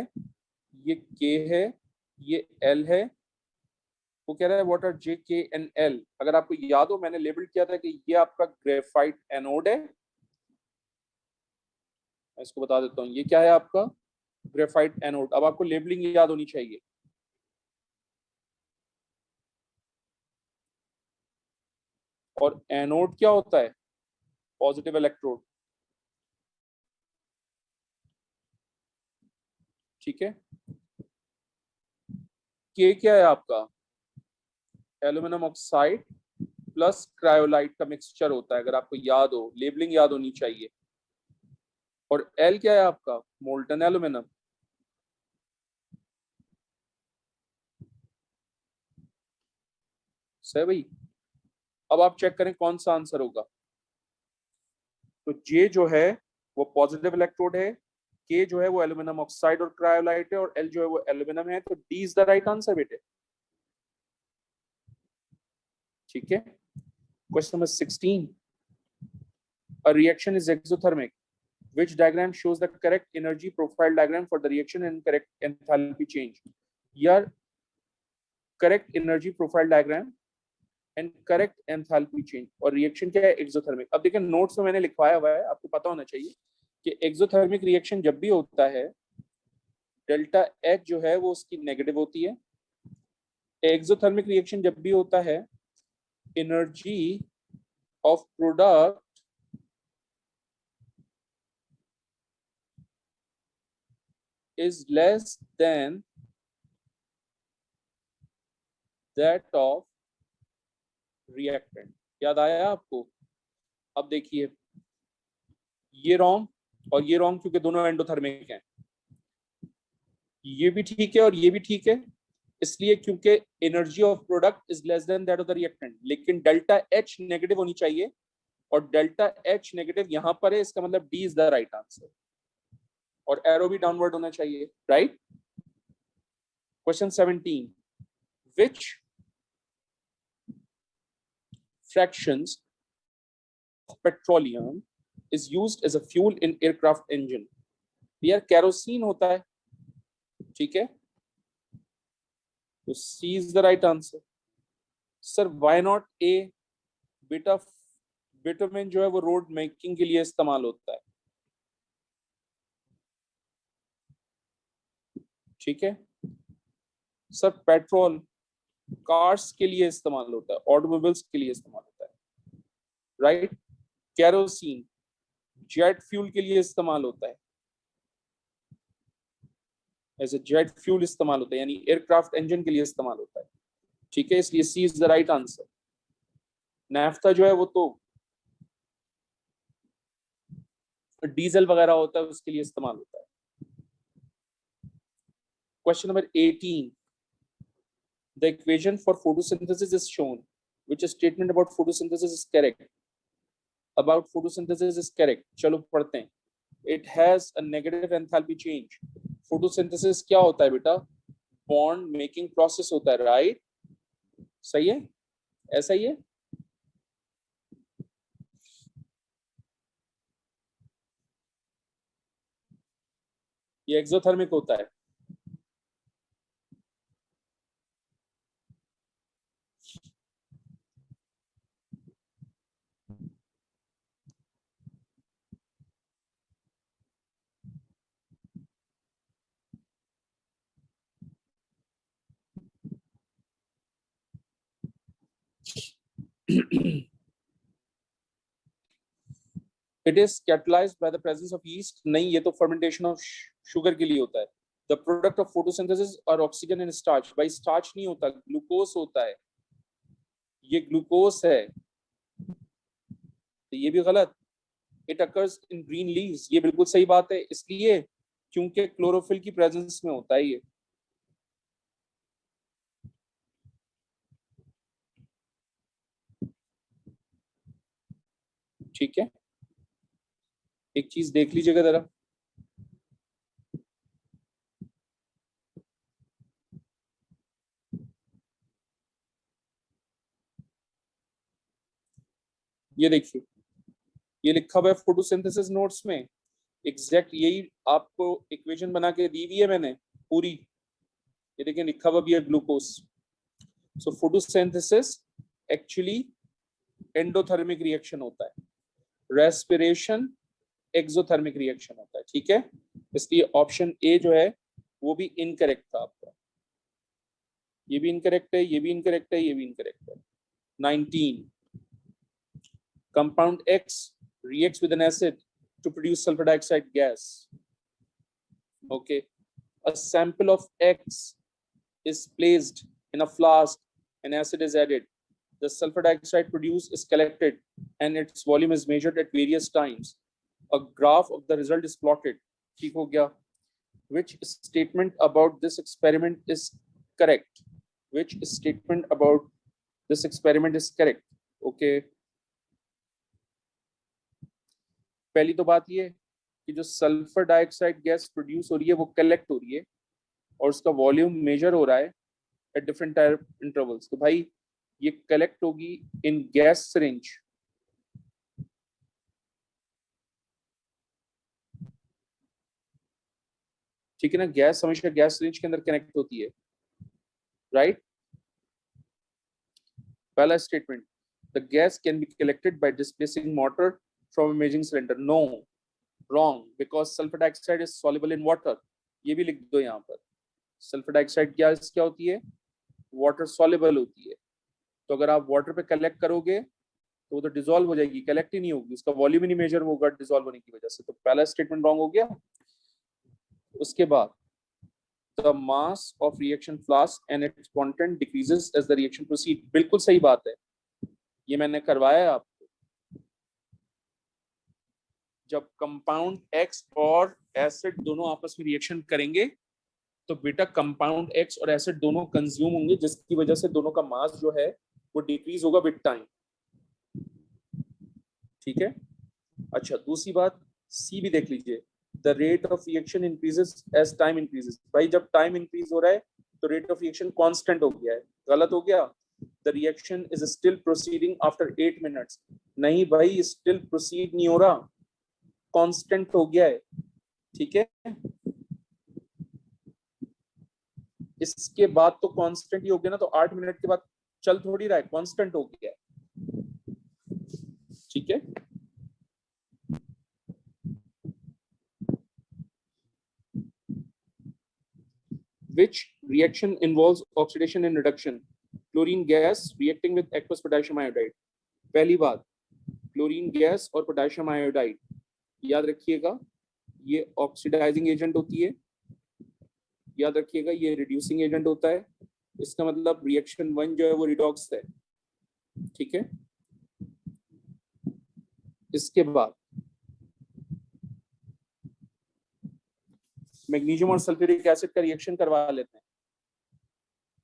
ये K है, ये L है। वो कह रहा है what are J, K and L। अगर आपको याद हो मैंने लेबल किया था कि ये आपका ग्रेफाइट एनोड है। मैं इसको बता देता हूँ, ये क्या है आपका ग्रेफाइट एनोड। अब आपको लेबलिंग याद होनी चाहिए। और एनोड क्या होता है? Positive electrode. ठीक है, के क्या है आपका? एल्यूमिनियम ऑक्साइड प्लस क्रायोलाइट का मिक्सचर होता है, अगर आपको याद हो, लेबलिंग याद होनी चाहिए। और एल क्या है आपका? Molten aluminium. सही भाई। अब आप चेक करें कौन सा आंसर होगा। तो जे जो है वो पॉजिटिव इलेक्ट्रोड है, के जो है वो एल्यूमिनियम ऑक्साइड और क्रायोलाइट है, और एल जो है वो एल्यूमिनियम है। तो D is the right answer बेटे। ठीक है, question number 16, a reaction is exothermic. Which diagram shows the correct energy profile diagram for the reaction and correct enthalpy change? यार correct energy profile diagram and correct enthalpy change, और रिएक्शन क्या है? एक्सोथर्मिक। अब देखिए नोट्स में मैंने लिखवाया हुआ है, आपको पता होना चाहिए कि एक्सोथर्मिक रिएक्शन जब भी होता है डेल्टा एच जो है वो उसकी नेगेटिव होती है। एक्सोथर्मिक रिएक्शन जब भी होता है energy of product is less than that of reactant. याद आया आपको? अब देखिए ये रॉन्ग और ये रॉन्ग क्योंकि दोनों एंडोथर्मिक हैं। ये भी ठीक है और ये भी ठीक है, इसलिए क्योंकि energy of product is less than that of the reactant. लेकिन डेल्टा एच नेगेटिव होनी चाहिए और डेल्टा एच नेगेटिव यहां पर है, इसका मतलब D is the right answer. और एरो भी डाउनवर्ड होना चाहिए, right. Question 17, which fractions of petroleum is used as a fuel in aircraft engine? यार केरोसिन होता है। ठीक है, तो C is the right answer. Sir why not A? बेटा बिटुमेन जो है वो रोड मेकिंग के लिए इस्तेमाल होता है। ठीक है सर, पेट्रोल कार्स के लिए इस्तेमाल होता है, ऑटोमोबाइल्स के लिए इस्तेमाल होता है, राइट। कैरोसिन जेट फ्यूल के लिए इस्तेमाल होता है, एज ए जेट फ्यूल इस्तेमाल होता है, यानी एयरक्राफ्ट इंजन के लिए इस्तेमाल होता है। ठीक है, इसलिए सी is the right answer. Naphtha जो है वो तो डीजल वगैरह होता है उसके लिए इस्तेमाल होता है। Question number 18, the equation for photosynthesis is shown, which statement about photosynthesis is correct? About photosynthesis is correct, चलो पढ़ते हैं। it has a negative enthalpy change। photosynthesis क्या होता है बेटा? बॉन्ड मेकिंग प्रोसेस होता है, राइट? सही है, ऐसा ही है। ये एक्सोथर्मिक होता है। It is catalysed by the presence of yeast. नहीं, ये तो फर्मेंटेशन ऑफ शुगर के लिए होता है। द प्रोडक्ट ऑफ फोटोसिंथेसिस और ऑक्सीजन एंड स्टार्च। भाई स्टार्च नहीं होता, ग्लूकोज होता है, ये ग्लूकोज है, तो ये भी गलत। It occurs in green leaves, ये बिल्कुल सही बात है, इसलिए क्योंकि क्लोरोफिल की प्रेजेंस में होता है ये। ठीक है, एक चीज देख लीजिएगा जरा, ये देखिए, ये लिखा हुआ है फोटोसिंथेसिस नोट्स में, एग्जैक्ट यही आपको इक्वेशन बना के दी हुई है मैंने पूरी। ये देखिए लिखा हुआ भी है ग्लूकोज। सो फोटोसिंथेसिस एक्चुअली एंडोथर्मिक रिएक्शन होता है, रेस्पिरेशन एक्सोथर्मिक रिएक्शन होता है। ठीक है, इसलिए ऑप्शन ए जो है वो भी इनकरेक्ट था आपका। ये भी इनकरेक्ट है, ये भी इनकरेक्ट है, ये भी इनकरेक्ट है। 19, compound X reacts with an acid to produce sulfur dioxide gas. Okay, a sample of X is placed in a flask and acid is added. The sulfur dioxide produced is collected and its volume is measured at various times. A graph of the result is plotted. ठीक हो गया? Which statement about this experiment is correct? Which statement about this experiment is correct? Okay. पहली तो बात ये कि जो सल्फर डाइऑक्साइड गैस प्रोड्यूस हो रही है वो कलेक्ट हो रही है और उसका वॉल्यूम मेजर हो रहा है एट डिफरेंट टाइम इंटरवल्स। तो भाई ये कलेक्ट होगी इन गैस सिरिंज। ठीक है ना, गैस हमेशा गैस सिरिंज के अंदर कनेक्ट होती है, राइट? पहला statement, the gas can be collected by displacing water from imaging cylinder. No, wrong, because sulphur dioxide is soluble in water. ये भी लिख दो यहाँ पर, सल्फर डाइऑक्साइड गैस क्या होती है? वाटर सॉल्युबल होती है। तो अगर आप वाटर पे कलेक्ट करोगे तो वो तो डिसॉल्व हो जाएगी, कलेक्ट ही नहीं होगी, उसका वॉल्यूम ही नहीं मेजर होगा डिसॉल्व होने की वजह से। तो पहला स्टेटमेंट रॉन्ग हो गया। उसके बाद the mass of reaction flask and its content decreases as the reaction proceed. बिल्कुल सही बात है, ये मैंने करवाया है आपको। जब कंपाउंड एक्स और एसिड दोनों आपस में रिएक्शन करेंगे तो बेटा कंपाउंड एक्स और एसिड दोनों कंज्यूम होंगे, जिसकी वजह से दोनों का मास जो है वो डिक्रीज होगा विद टाइम। ठीक है, अच्छा दूसरी बात, सी भी देख लीजिए, the rate of reaction increases as time increases. भाई जब टाइम इंक्रीज हो रहा है तो रेट ऑफ रिएक्शन कांस्टेंट हो गया है, गलत हो गया। The reaction is still proceeding after 8 minutes. नहीं भाई, स्टिल प्रोसीड नहीं हो रहा, कांस्टेंट हो गया है। ठीक है, इसके बाद तो कांस्टेंट ही हो गया ना, तो 8 मिनट के बाद चल थोड़ी रहा है, कांस्टेंट हो गया है। ठीक है, which reaction involves oxidation and reduction? Chlorine gas reacting with aqueous potassium iodide। पहली बात, क्लोरीन गैस और पोटेशियम आयोडाइड, याद रखिएगा ये ऑक्सीडाइजिंग एजेंट होती है, याद रखिएगा ये रिड्यूसिंग एजेंट होता है। इसका मतलब रिएक्शन 1 जो है वो रिडॉक्स है। ठीक है, इसके बाद मैग्नीशियम और सल्फ्यूरिक एसिड का रिएक्शन करवा लेते हैं।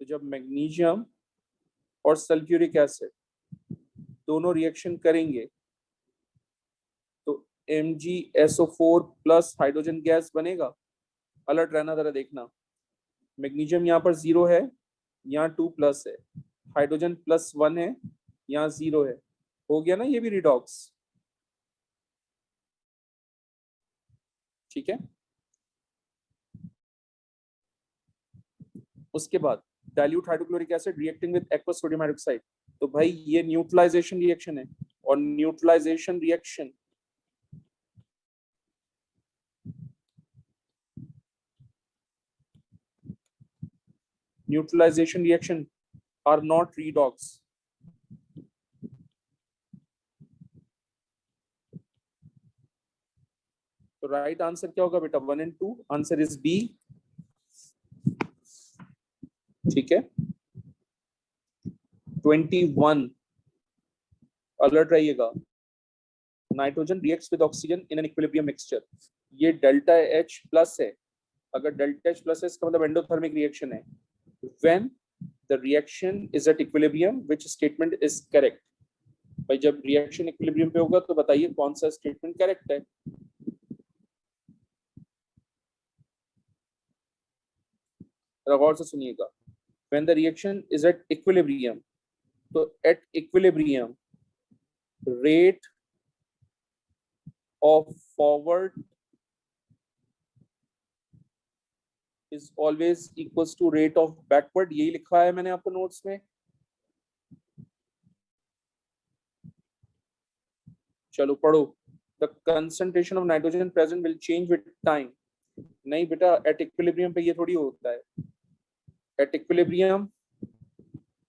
तो जब मैग्नीशियम और सल्फ्यूरिक एसिड दोनों रिएक्शन करेंगे तो MgSO4 प्लस हाइड्रोजन गैस बनेगा। अलर्ट रहना जरा देखना, मैग्नीशियम यहाँ पर 0 है, यहाँ 2 प्लस है, हाइड्रोजन +1 है, यहाँ 0 है, हो गया ना ये भी रिडॉक्स। ठीक है, उसके बाद dilute hydrochloric acid reacting with aqueous sodium hydroxide, तो भाई ये न्यूट्रलाइजेशन रिएक्शन है, और neutralisation reaction are not redox. तो राइट आंसर क्या होगा बेटा? 1 and 2, आंसर इज बी। ठीक है, 21 अलर्ट रहिएगा। Nitrogen reacts with oxygen in an equilibrium mixture, ये डेल्टा H प्लस है, अगर डेल्टा H प्लस है इसका मतलब एंडोथर्मिक रिएक्शन है। When the reaction is at equilibrium which statement is correct? भाई जब रिएक्शन इक्विलिब्रियम पे होगा तो बताइए कौन सा स्टेटमेंट करेक्ट है। गौर से सुनिएगा, when the reaction is at equilibrium, तो at equilibrium rate of forward is always equals to rate of backward, यही लिखा है मैंने आपको नोट्स में। चलो पढ़ो, the concentration of nitrogen present will change with time। नहीं बेटा, at equilibrium पे ये थोड़ी होता है। at equilibrium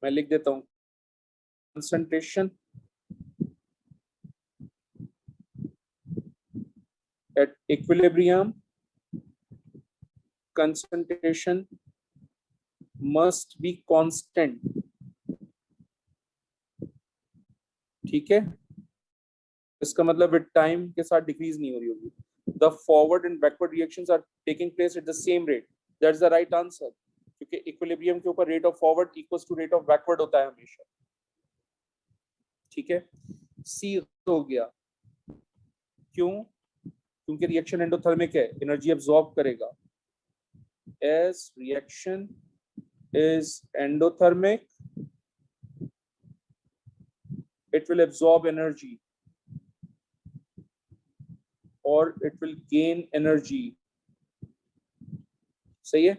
मैं लिख देता हूँ, concentration at equilibrium concentration must be constant। ठीक है, इसका मतलब विद टाइम के साथ डिक्रीज नहीं हो रही होगी। The forward and backward reactions are taking place at the same rate, that's the right answer, क्योंकि इक्विलिब्रियम के ऊपर rate of forward equals to rate of backward होता है हमेशा। ठीक है, सी हो गया। क्यों? क्योंकि रिएक्शन एंडोथर्मिक है, एनर्जी एब्जॉर्ब करेगा। S reaction is endothermic, it will absorb energy or it will gain energy। सही है,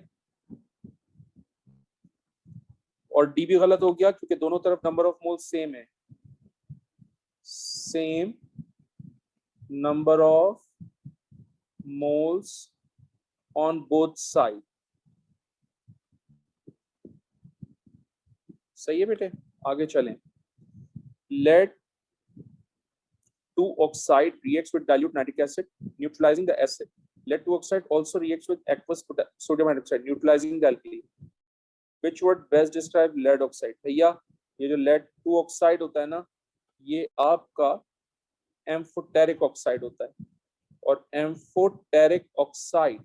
और डी भी गलत हो गया क्योंकि दोनों तरफ नंबर ऑफ मोल्स सेम है, same number of moles on both side. सही है बेटे, आगे चलें। Let 2 oxide reacts with dilute nitric acid neutralizing the acid, let 2 oxide also reacts with aqueous sodium hydroxide neutralizing the alkali, which word best describe lead oxide? भैया ये जो lead 2 oxide होता है ना, ये आपका एम्फोटेरिक ऑक्साइड होता है, और एम्फोटेरिक ऑक्साइड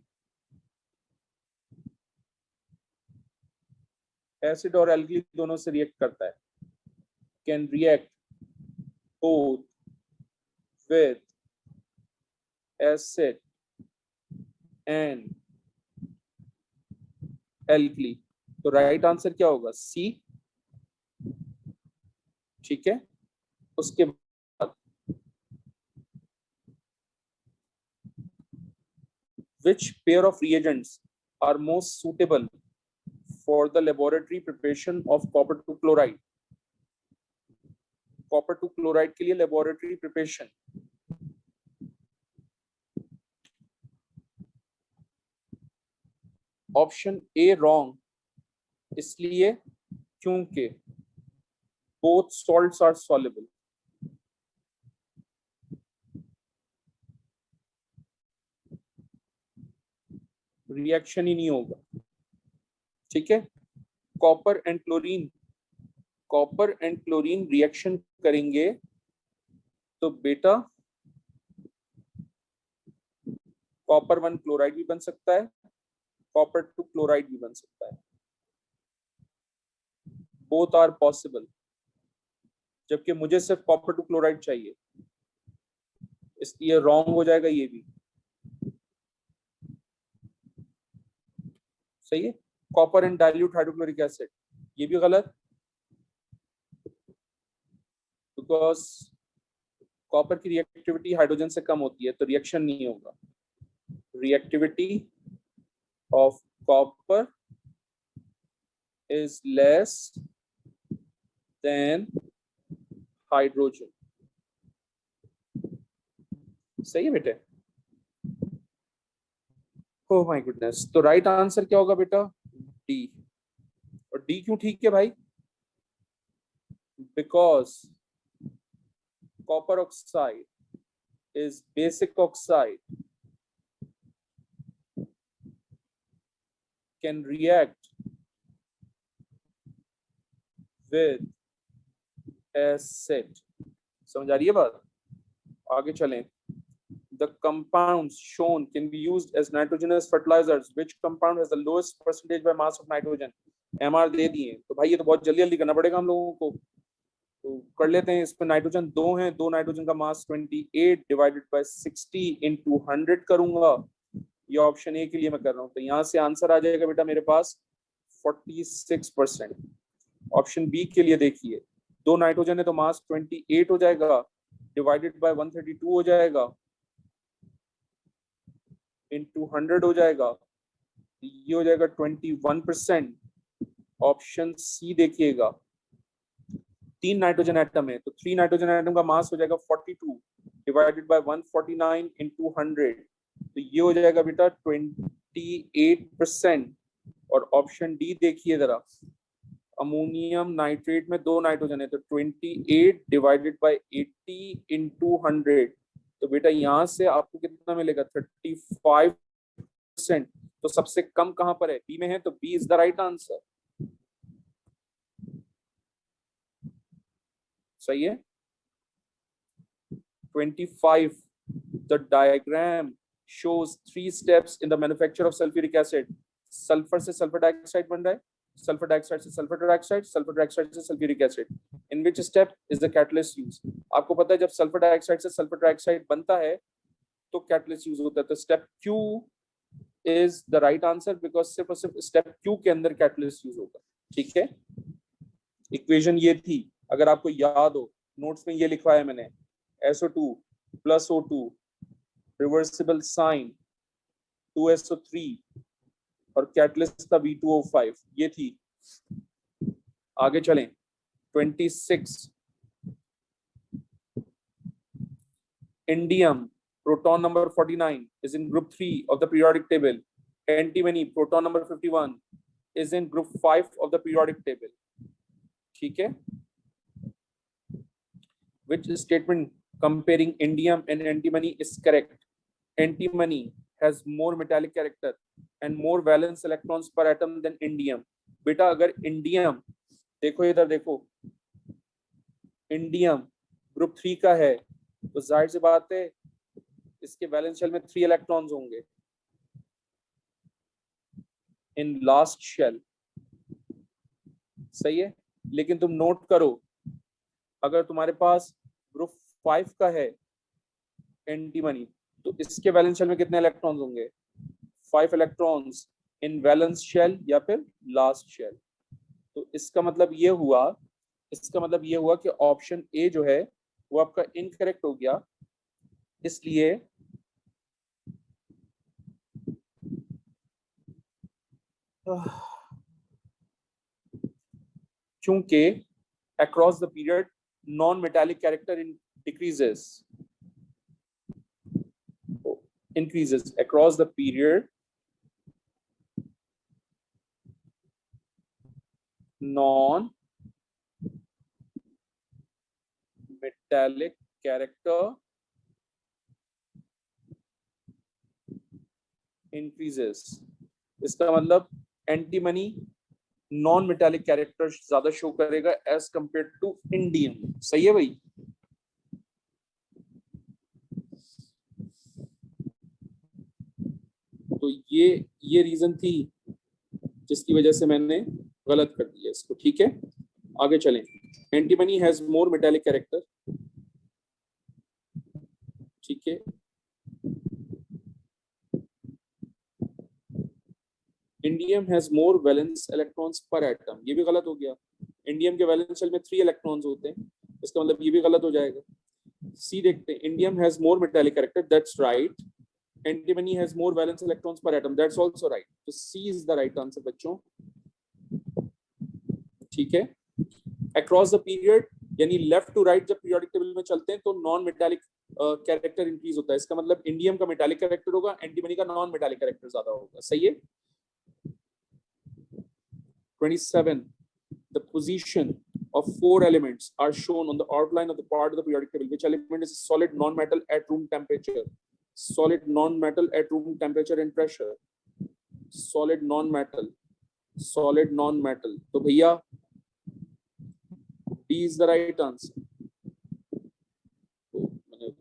एसिड और एल्कली दोनों से रिएक्ट करता है, can react both with acid and alkali, तो राइट आंसर क्या होगा? सी। ठीक है, उसके बाद which pair of reagents are most suitable for the laboratory preparation of copper 2 chloride? Copper 2 chloride के लिए laboratory preparation, option A wrong, इसलिए क्योंकि both salts are soluble. Reaction ही नहीं होगा। ठीक है, कॉपर एंड क्लोरीन रिएक्शन करेंगे तो बेटा कॉपर 1 क्लोराइड भी बन सकता है, कॉपर 2 क्लोराइड भी बन सकता है, बोथ आर पॉसिबल, जबकि मुझे सिर्फ कॉपर 2 क्लोराइड चाहिए, इसलिए रॉन्ग हो जाएगा ये भी। सही है, copper and dilute hydrochloric acid, ये भी गलत, बिकॉज कॉपर की रिएक्टिविटी हाइड्रोजन से कम होती है तो रिएक्शन नहीं होगा। Reactivity of copper is less than hydrogen. सही है बेटे? ओह माय गुडनेस, तो राइट आंसर क्या होगा बेटा? डी। और डी क्यों ठीक है भाई? Because copper oxide is basic oxide, can react with acid। समझ आ रही है बात? आगे चलें। The compounds shown can be used as nitrogenous fertilizers. Which compound has the lowest percentage by mass of nitrogen? MR दे दिए, तो भाई ये तो बहुत जल्दी जल्दी करना पड़ेगा हम लोगों को, तो कर लेते हैं। इसमें नाइट्रोजन 2 है, 2 नाइट्रोजन का मास 28 डिवाइडेड बाय 60 into 100 करूंगा। ये ऑप्शन ए के लिए मैं कर रहा हूँ, तो यहाँ से आंसर आ जाएगा बेटा मेरे पास 46%। ऑप्शन बी के लिए देखिए, 2 नाइट्रोजन है तो मास 28 हो जाएगा, डिवाइडेड बाय 132 हो जाएगा, into 100 हो जाएगा, ये हो जाएगा 21%। ऑप्शन सी देखिएगा, 3 नाइट्रोजन एटम है तो 3 नाइट्रोजन एटम का मास हो जाएगा 42 डिवाइडेड बाय 149 into 100, तो ये हो जाएगा बेटा 28%। और ऑप्शन डी देखिए जरा, अमोनियम नाइट्रेट में 2 नाइट्रोजन है तो 28 डिवाइडेड बाय 80 into 100, तो बेटा यहाँ से आपको कितना मिलेगा? 35%। तो सबसे कम कहां पर है? बी में है, तो B is the right answer. सही है। 25, the diagram shows 3 steps in the manufacture of sulfuric acid। Sulphur से सल्फर डाइऑक्साइड बन रहा है, सल्फर डाइऑक्साइड से सल्फर डाइऑक्साइड, सल्फर डाइऑक्साइड से sulphuric acid. In which step is the catalyst use? आपको पता है जब सल्फर डाइऑक्साइड से सल्फर डाइऑक्साइड बनता है तो कैटलिस्ट यूज होता है, तो step Q is the right answer, because सिर्फ और सिर्फ स्टेप क्यू के अंदर कैटलिस्ट यूज होगा। ठीक है, इक्वेशन ये थी, अगर आपको याद हो, नोट्स में ये लिखवाया मैंने, SO2 plus O2, reversible sign 2SO3 और कैटलिस्ट था V2O5, ये थी। आगे चलें। 26, indium proton number 49 is in group 3 of the periodic table, antimony proton number 51 is in group 5 of the periodic table। ठीक है, which statement comparing indium and antimony is correct? Antimony has more metallic character and more valence electrons per atom than indium। बेटा अगर इंडियम, देखो इधर देखो, इंडियम ग्रुप 3 का है तो जाहिर सी बात है इसके वैलेंस शेल में 3 इलेक्ट्रॉन्स होंगे इन लास्ट शेल। सही है, लेकिन तुम नोट करो, अगर तुम्हारे पास ग्रुप 5 का है एंटीमनी तो इसके वैलेंस शेल में कितने इलेक्ट्रॉन्स होंगे? 5 इलेक्ट्रॉन्स इन वैलेंस शेल या फिर लास्ट शेल। तो इसका मतलब ये हुआ, कि ऑप्शन ए जो है वो आपका इनकरेक्ट हो गया। इसलिए चूंकि across the period non-metallic character increases across the period, non-metallic character increases। इसका मतलब एंटीमनी नॉन मेटालिक कैरेक्टर ज्यादा शो करेगा एज कंपेयर टू इंडियम। सही है भाई? तो ये रीजन थी जिसकी वजह से मैंने गलत कर दिया इसको। ठीक है, आगे चलें। Antimony has more metallic character. ठीक है, indium has more valence electrons पर एटम, ये भी गलत हो गया। इंडियम के वैलेंस शेल में 3 इलेक्ट्रॉन्स होते हैं, इसका मतलब ये भी गलत हो जाएगा। सी देखते हैं, indium has more metallic character, that's right. Antimony has more valence electrons पर एटम, दैट्स आल्सो राइट। तो C is the right answer बच्चों, ठीक है। अक्रॉस द पीरियड यानी लेफ्ट टू राइट जब पीरियोडिक टेबल में चलते हैं तो नॉन मेटालिक कैरेक्टर इंक्रीज होता है, इसका मतलब इंडियम का मेटालिक कैरेक्टर होगा, एंटीमनी का नॉन मेटालिक कैरेक्टर ज्यादा होगा, सही है। 27, the position of 4 elements are shown on the outline of the part of the periodic table. Which element is a solid non-metal at room temperature? Solid non-metal at room temperature and pressure. Solid non-metal. Solid non-metal. तो भैया D is the right answer. तो मैंने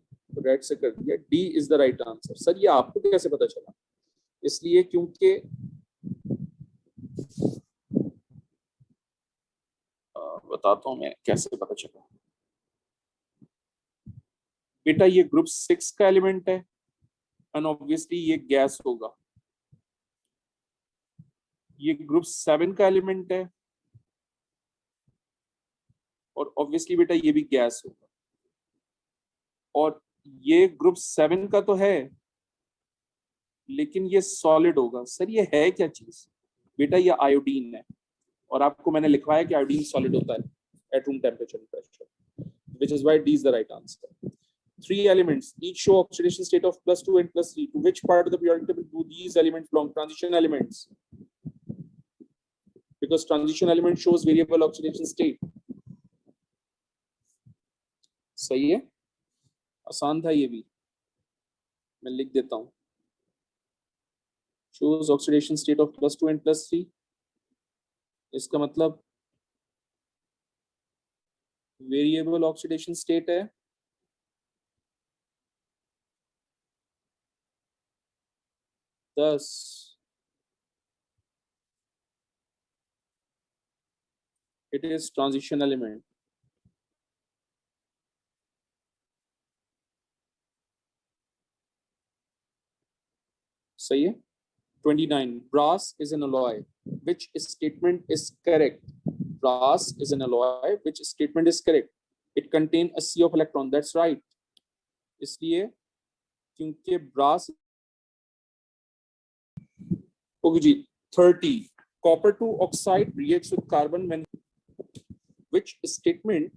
रेड से कर दिया, D is the right answer. Sir ये आपको कैसे पता चला? इसलिए क्योंकि बताता हूं मैं कैसे पता चला। बेटा ये ग्रुप 6 का एलिमेंट है एंड ऑब्वियसली ये गैस होगा। ये ग्रुप 7 का एलिमेंट है और ऑब्वियसली बेटा ये भी गैस होगा। और ये ग्रुप 7 का तो है लेकिन ये सॉलिड होगा। सर ये है क्या चीज? बेटा ये आयोडीन है और आपको मैंने लिखवाया कि आयोडीन सॉलिड होता है at room temperature and pressure, which is why D is the right answer. 3 elements each show oxidation state of +2 and +3. To which part of the periodic table do these elements belong? Transition elements, because transition element shows variable oxidation state. सही है, आसान था ये भी, मैं लिख देता हूं। shows oxidation state of +2 and +3, इसका मतलब वेरिएबल ऑक्सीडेशन स्टेट है। Thus it is transition element. सही है। 29, brass is an alloy, which statement is correct? Brass is an alloy, which statement is correct? It contain a sea of electron, that's right. इसलिए क्योंकि brass, okay ji. 30, copper 2 oxide reacts with carbon when which statement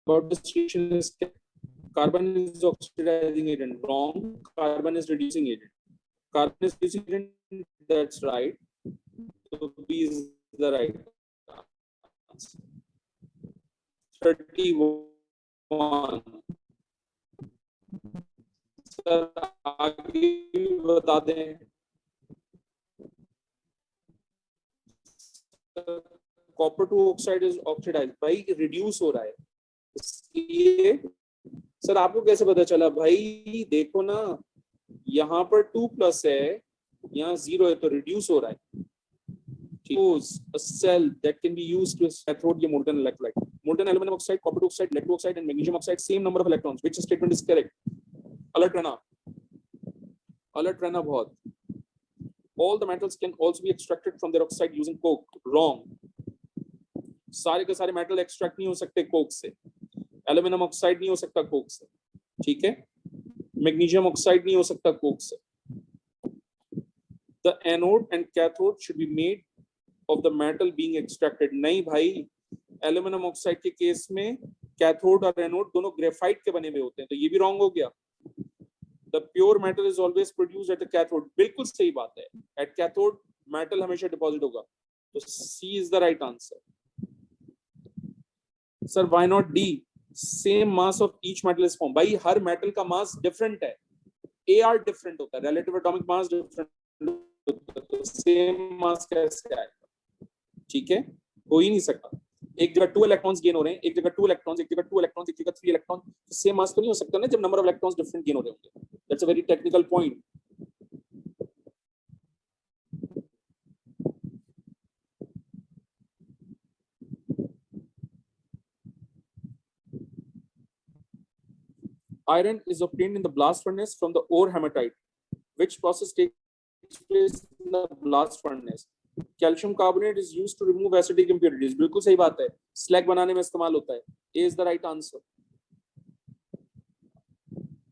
about the situation is correct? Carbon is oxidizing agent, wrong. Carbon is reducing agent. Carbon is reducing agent, that's right. So B is the right answer. 31, sir आगे बता दें। कॉपर 2 ऑक्साइड इज ऑक्सीडाइज, भाई रिड्यूस हो रहा है, इसलिए सर आपको कैसे पता चला? भाई देखो ना, यहाँ पर 2+ है, यहाँ 0 है, तो रिड्यूस हो रहा है। A cell that can be used to cathode ये molten electrolyte. Molten aluminum oxide, copper 2 oxide, lead 2 oxide and magnesium oxide, same number of electrons. Which statement is correct? Alert रहना, अलर्ट रहना बहुत। All the metals can also be extracted from their oxide using coke. Wrong. सारे के सारे मेटल एक्सट्रैक्ट नहीं हो सकते कोक से। एल्यूमिनियम ऑक्साइड नहीं हो सकता कोक से, ठीक है। मैग्नीशियम ऑक्साइड नहीं हो सकता कोक से। The anode and cathode should be made of the metal being extracted. नहीं भाई, एल्यूमिनियम ऑक्साइड के केस में कैथोड और एनोड दोनों ग्रेफाइट के बने हुए होते हैं, तो ये भी रॉन्ग हो गया। The pure metal is always produced at the cathode. बिल्कुल सही बात है, at cathode metal हमेशा डिपॉजिट होगा, तो C is the right answer. Sir, why not D? Same mass of each metal is formed. भाई हर मेटल का मास डिफरेंट है, AR डिफरेंट होता है, रिलेटिव एटॉमिक मास डिफरेंट होता है, तो सेम मास कैसे आएगा? ठीक है, हो ही नहीं सकता। एक जगह 2 इलेक्ट्रॉन्स गेन हो रहे हैं, एक जगह 2 इलेक्ट्रॉन्स, एक जगह 2 इलेक्ट्रॉन्स, एक जगह 3 इलेक्ट्रॉन, तो सेम मास तो नहीं हो सकता ना जब number of electrons different gain हो रहे होंगे। That's a very technical point. Iron is obtained in the blast furnace from the ore hematite. Which process takes place in the blast furnace. Calcium carbonate is used to remove acidic impurities. बिल्कुल सही बात है, slag बनाने में इस्तेमाल होता है. A is the right answer.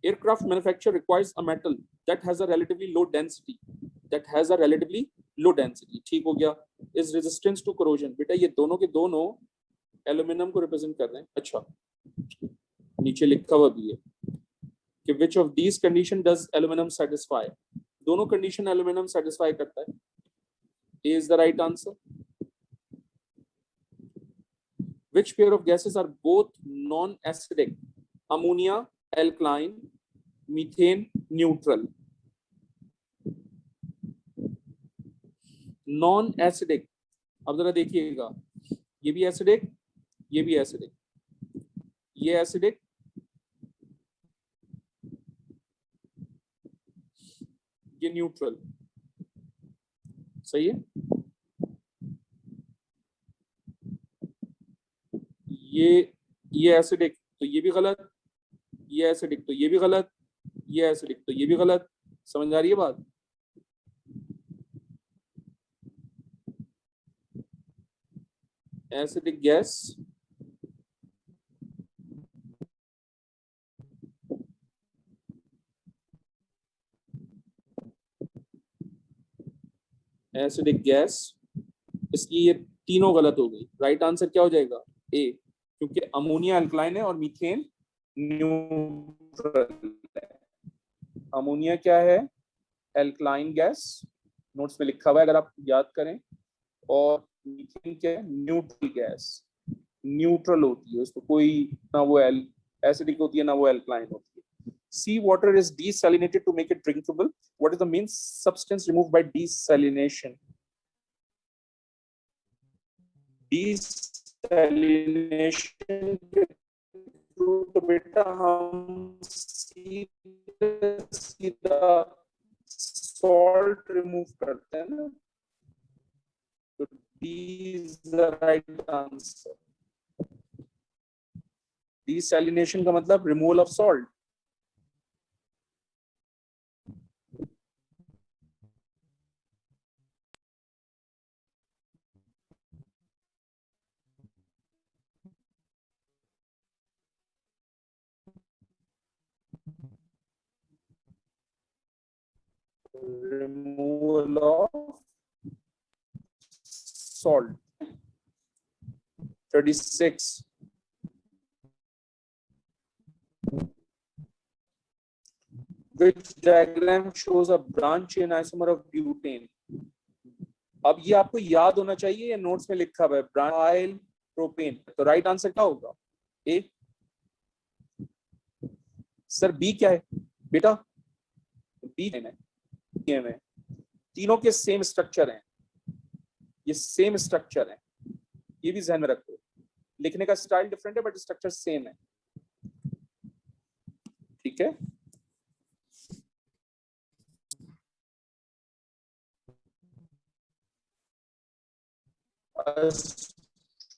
Aircraft manufacture requires a metal that has a relatively low density. That has a relatively low density. ठीक हो गया. Is resistance to corrosion. बेटा ये दोनों के दोनों एल्यूमिनियम को रिप्रेजेंट कर रहे हैं. अच्छा, नीचे लिखा हुआ भी है कि which of these condition does aluminum satisfy? दोनों कंडीशन एल्यूमिनियम सेटिस्फाई करता है. A is the right answer. Which pair of gases are both non-acidic? Ammonia, alkaline, methane, neutral. Non-acidic. अब जरा देखिएगा, ये भी एसिडिक, ये भी एसिडिक, ये एसिडिक, ये न्यूट्रल. सही है. ये एसिडिक तो ये भी गलत, ये एसिडिक तो ये भी गलत, ये एसिडिक तो ये भी गलत. समझ आ रही है बात? एसिडिक गैस एसिडिक गैस, इसकी ये तीनों गलत हो गई. राइट आंसर क्या हो जाएगा? ए, क्योंकि अमोनिया अल्कलाइन है और मीथेन न्यूट्रल है. अमोनिया क्या है? अल्कलाइन गैस, नोट्स में लिखा हुआ है अगर आप याद करें. और मीथेन क्या है? Neutral gas. न्यूट्रल होती है, उसको कोई ना वो एसिडिक होती है ना वो अल्कलाइन होती है. Sea water is desalinated to make it drinkable. What is the main substance removed by desalination? Desalination तो बेटा हम सीधा सॉल्ट रिमूव करते हैं ना, तो D is the right answer. Desalination का मतलब removal of salt. Removal of salt. 36. Which diagram shows a branch chain isomer of butane? अब ये आपको याद होना चाहिए, ये नोट्स में लिखा हुआ है. ब्रांचाइल प्रोपेन. तो राइट आंसर क्या होगा? ए. सर बी क्या है बेटा? बी है. में तीनों के सेम स्ट्रक्चर हैं, ये सेम स्ट्रक्चर है, ये भी ध्यान में रखो. लिखने का स्टाइल डिफरेंट है बट स्ट्रक्चर सेम है. ठीक है.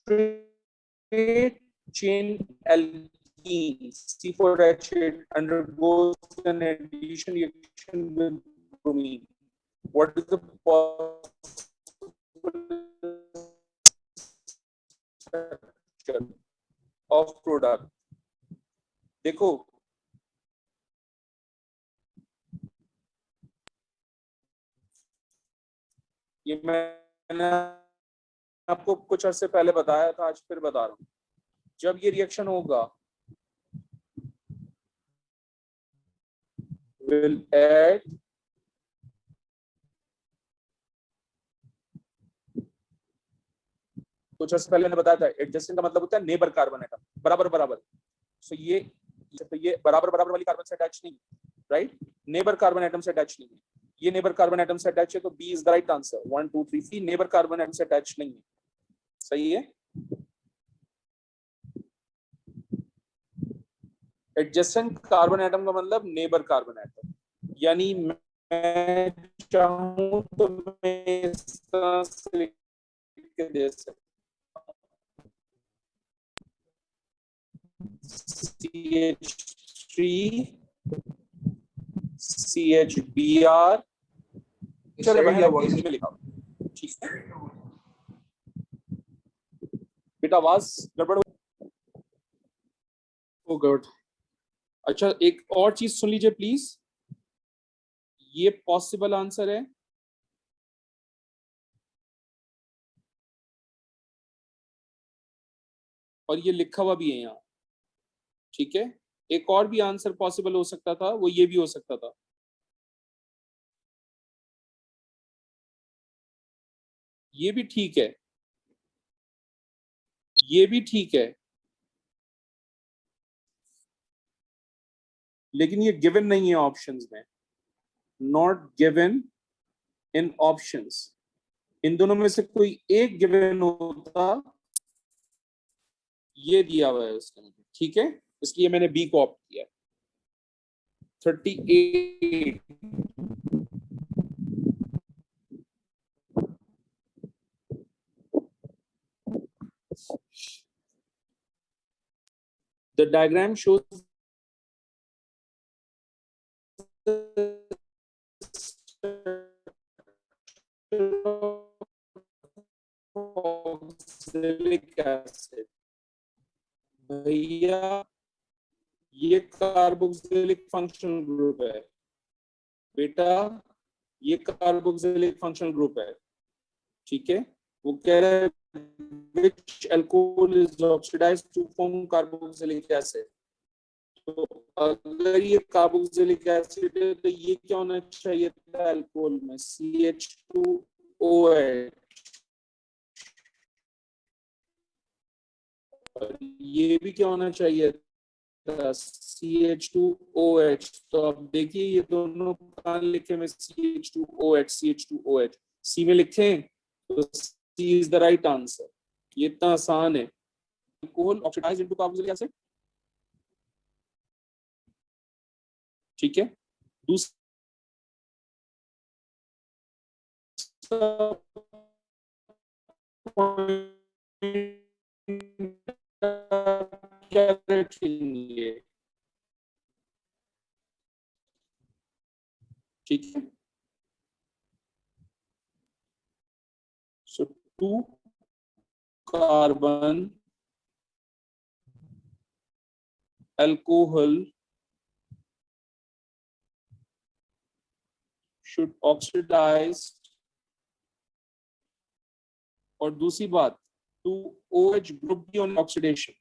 Straight chain alkene C4H8 undergoes an addition reaction with bromine. What is the possible structure of product? देखो ये मैंने आपको कुछ अर्से पहले बताया था, आज फिर बता रहा हूं. जब ये रिएक्शन होगा, will add कुछ अर्से पहले मैंने बताया था, एडजेसेंट का मतलब होता है नेबर कार्बन एटम, बराबर बराबर. सो ये बराबर बराबर वाली कार्बन से अटैच नहीं, राइट? नेबर कार्बन एटम से अटैच नहीं है. ये नेबर कार्बन एटम से अटैच है, तो B is the right answer. 1 2 3 C neighbour carbon atom से अटैच नहीं है. सही है. एडजेसेंट कार्बन एटम का मतलब नेबर कार्बन एटम, यानी मैं चाहूं तो मैं इस तरह से लिख के दे सकता CH3 CHBr वॉइस में लिखा, ठीक है बेटा, आवाज गड़बड़। ओ गॉड। अच्छा एक और चीज सुन लीजिए प्लीज, ये पॉसिबल आंसर है, और ये लिखा हुआ भी है यहाँ, ठीक है। एक और भी आंसर पॉसिबल हो सकता था, वो ये भी हो सकता था, ये भी ठीक है, ये भी ठीक है, लेकिन ये गिवन नहीं है ऑप्शंस में, नॉट गिवन इन ऑप्शंस। इन दोनों में से कोई एक गिवन होता, ये दिया हुआ है उसके अंदर, ठीक है, इसलिए मैंने बी को ऑप्ट किया। 38, the diagram shows oxalic acid। भैया ये कार्बोक्सिलिक फंक्शनल ग्रुप है बेटा, ये कार्बोक्सिलिक फंक्शनल ग्रुप है, ठीक है। वो कह रहा है which alcohol is oxidized to form carboxylic acid। तो अगर ये कार्बोक्सिलिक एसिड है तो ये क्या होना चाहिए था अल्कोहल में, CH2OH, और ये भी क्या होना चाहिए था, CH2OH। तो अब देखिए ये दोनों कहाँ लिखे में, CH2OH, CH2OH सी में लिखे, तो C is the right answer. ये इतना आसान है, alcohol oxidise into carboxylic acid, ठीक है। दूसरा क्या रखेंगे, ठीक है। So 2 carbon alcohol should oxidise, और दूसरी बात 2OH ग्रुप भी ऑन ऑक्सीडेशन।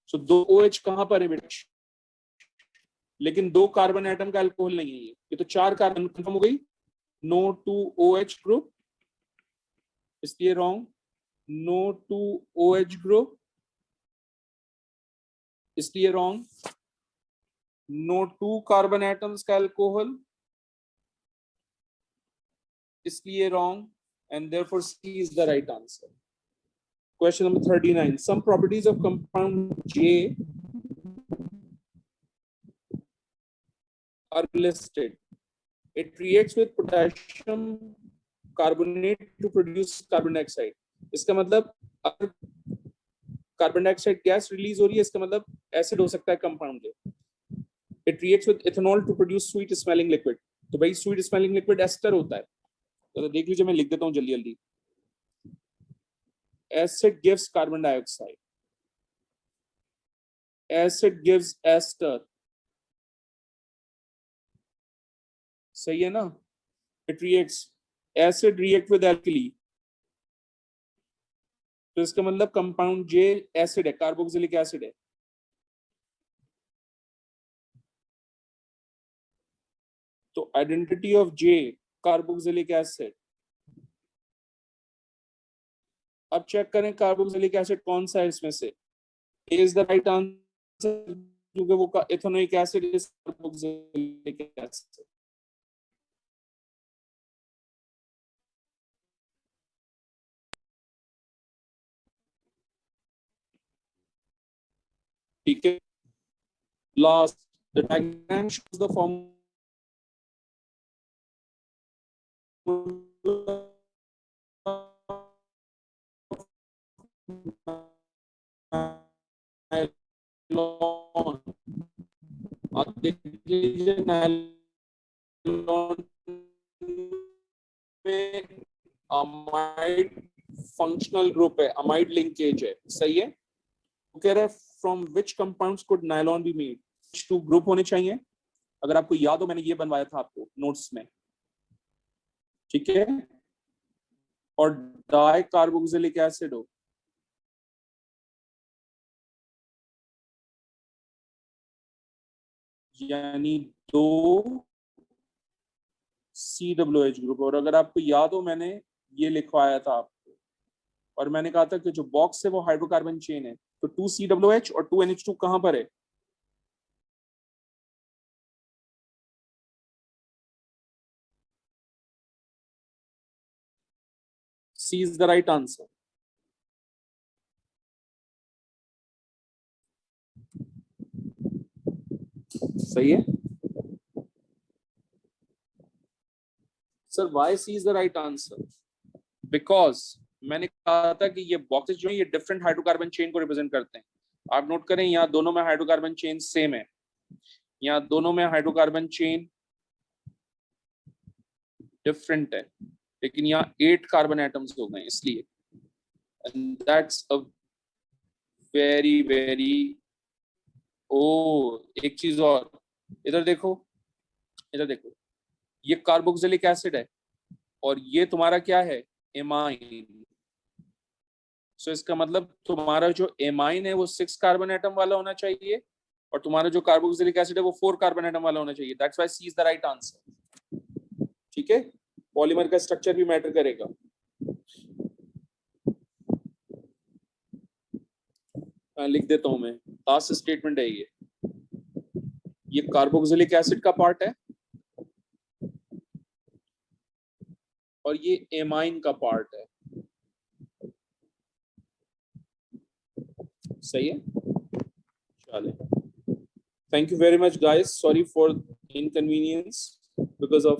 सो 2OH कहां पर है बेटा, लेकिन 2 कार्बन एटम का अल्कोहल नहीं है ये तो 4 कार्बन, कंफर्म हो गई, नो 2OH ग्रुप, इसलिए रॉन्ग, नो 2OH ग्रुप, इसलिए रॉन्ग, नो 2 कार्बन एटम्स का अल्कोहल, इसलिए wrong, and therefore C is the right answer. Question number 39. Some properties of compound J are listed. It reacts with potassium carbonate to produce carbon dioxide. इसका मतलब अगर कार्बन डाइऑक्साइड गैस रिलीज हो रही है, इसका मतलब एसिड हो सकता है compound J. It reacts with ethanol to produce sweet smelling liquid. तो भाई स्वीट स्मेलिंग लिक्विड एस्टर होता है, तो देख लीजिए मैं लिख देता हूँ जल्दी जल्दी। Acid gives carbon dioxide, acid gives ester, सही है ना। It reacts, acid react with alkali, तो इसका मतलब कंपाउंड J एसिड है, कार्बोक्सिलिक एसिड है। तो identity of J carboxylic acid. अब चेक करें कार्बोक्सिलिक एसिड कौन सा है इसमें से, A is the right answer, क्योंकि वो ethanoic acid is carboxylic acid. ठीक है, last, the diagram shows the formula nylon. आप देख लीजिए नायलॉन में अमाइड फंक्शनल ग्रुप है, अमाइड लिंकेज है, सही है। तो कह रहा है from which compounds could nylon be made, two group होने चाहिए। अगर आपको याद हो मैंने ये बनवाया था आपको नोट्स में, ठीक है। और डाई कार्बोक्सिलिक एसिड हो, यानी दो COH ग्रुप। और अगर आपको याद हो मैंने ये लिखवाया था आपको, और मैंने कहा था कि जो बॉक्स है वो हाइड्रोकार्बन चेन है, तो 2COH और 2NH2 कहां पर है? C is the right answer. सही है sir, why C is the right answer? Because मैंने कहा था कि ये बॉक्सेस जो है ये डिफरेंट हाइड्रोकार्बन चेन को रिप्रेजेंट करते हैं। आप नोट करें यहाँ दोनों में हाइड्रोकार्बन चेन सेम है, यहाँ दोनों में हाइड्रोकार्बन चेन डिफरेंट है, लेकिन यहाँ 8 कार्बन एटम्स हो गए इसलिए। And that's a very very, ओ एक चीज और, इधर देखो, इधर देखो, ये कार्बोक्सिलिक एसिड है और ये तुम्हारा क्या है, एमाइन। सो इसका मतलब तुम्हारा जो एमाइन है वो 6 कार्बन एटम वाला होना चाहिए, और तुम्हारा जो कार्बोक्सिलिक एसिड है वो 4 कार्बन एटम वाला होना चाहिए। That's why C is the right answer. ठीक है, पॉलीमर का स्ट्रक्चर भी मैटर करेगा। लिख देता हूं मैं, लास्ट स्टेटमेंट है ये कार्बोक्सिलिक एसिड का पार्ट है और ये एमाइन का पार्ट है, सही है। चले, thank you very much guys, sorry for inconvenience because of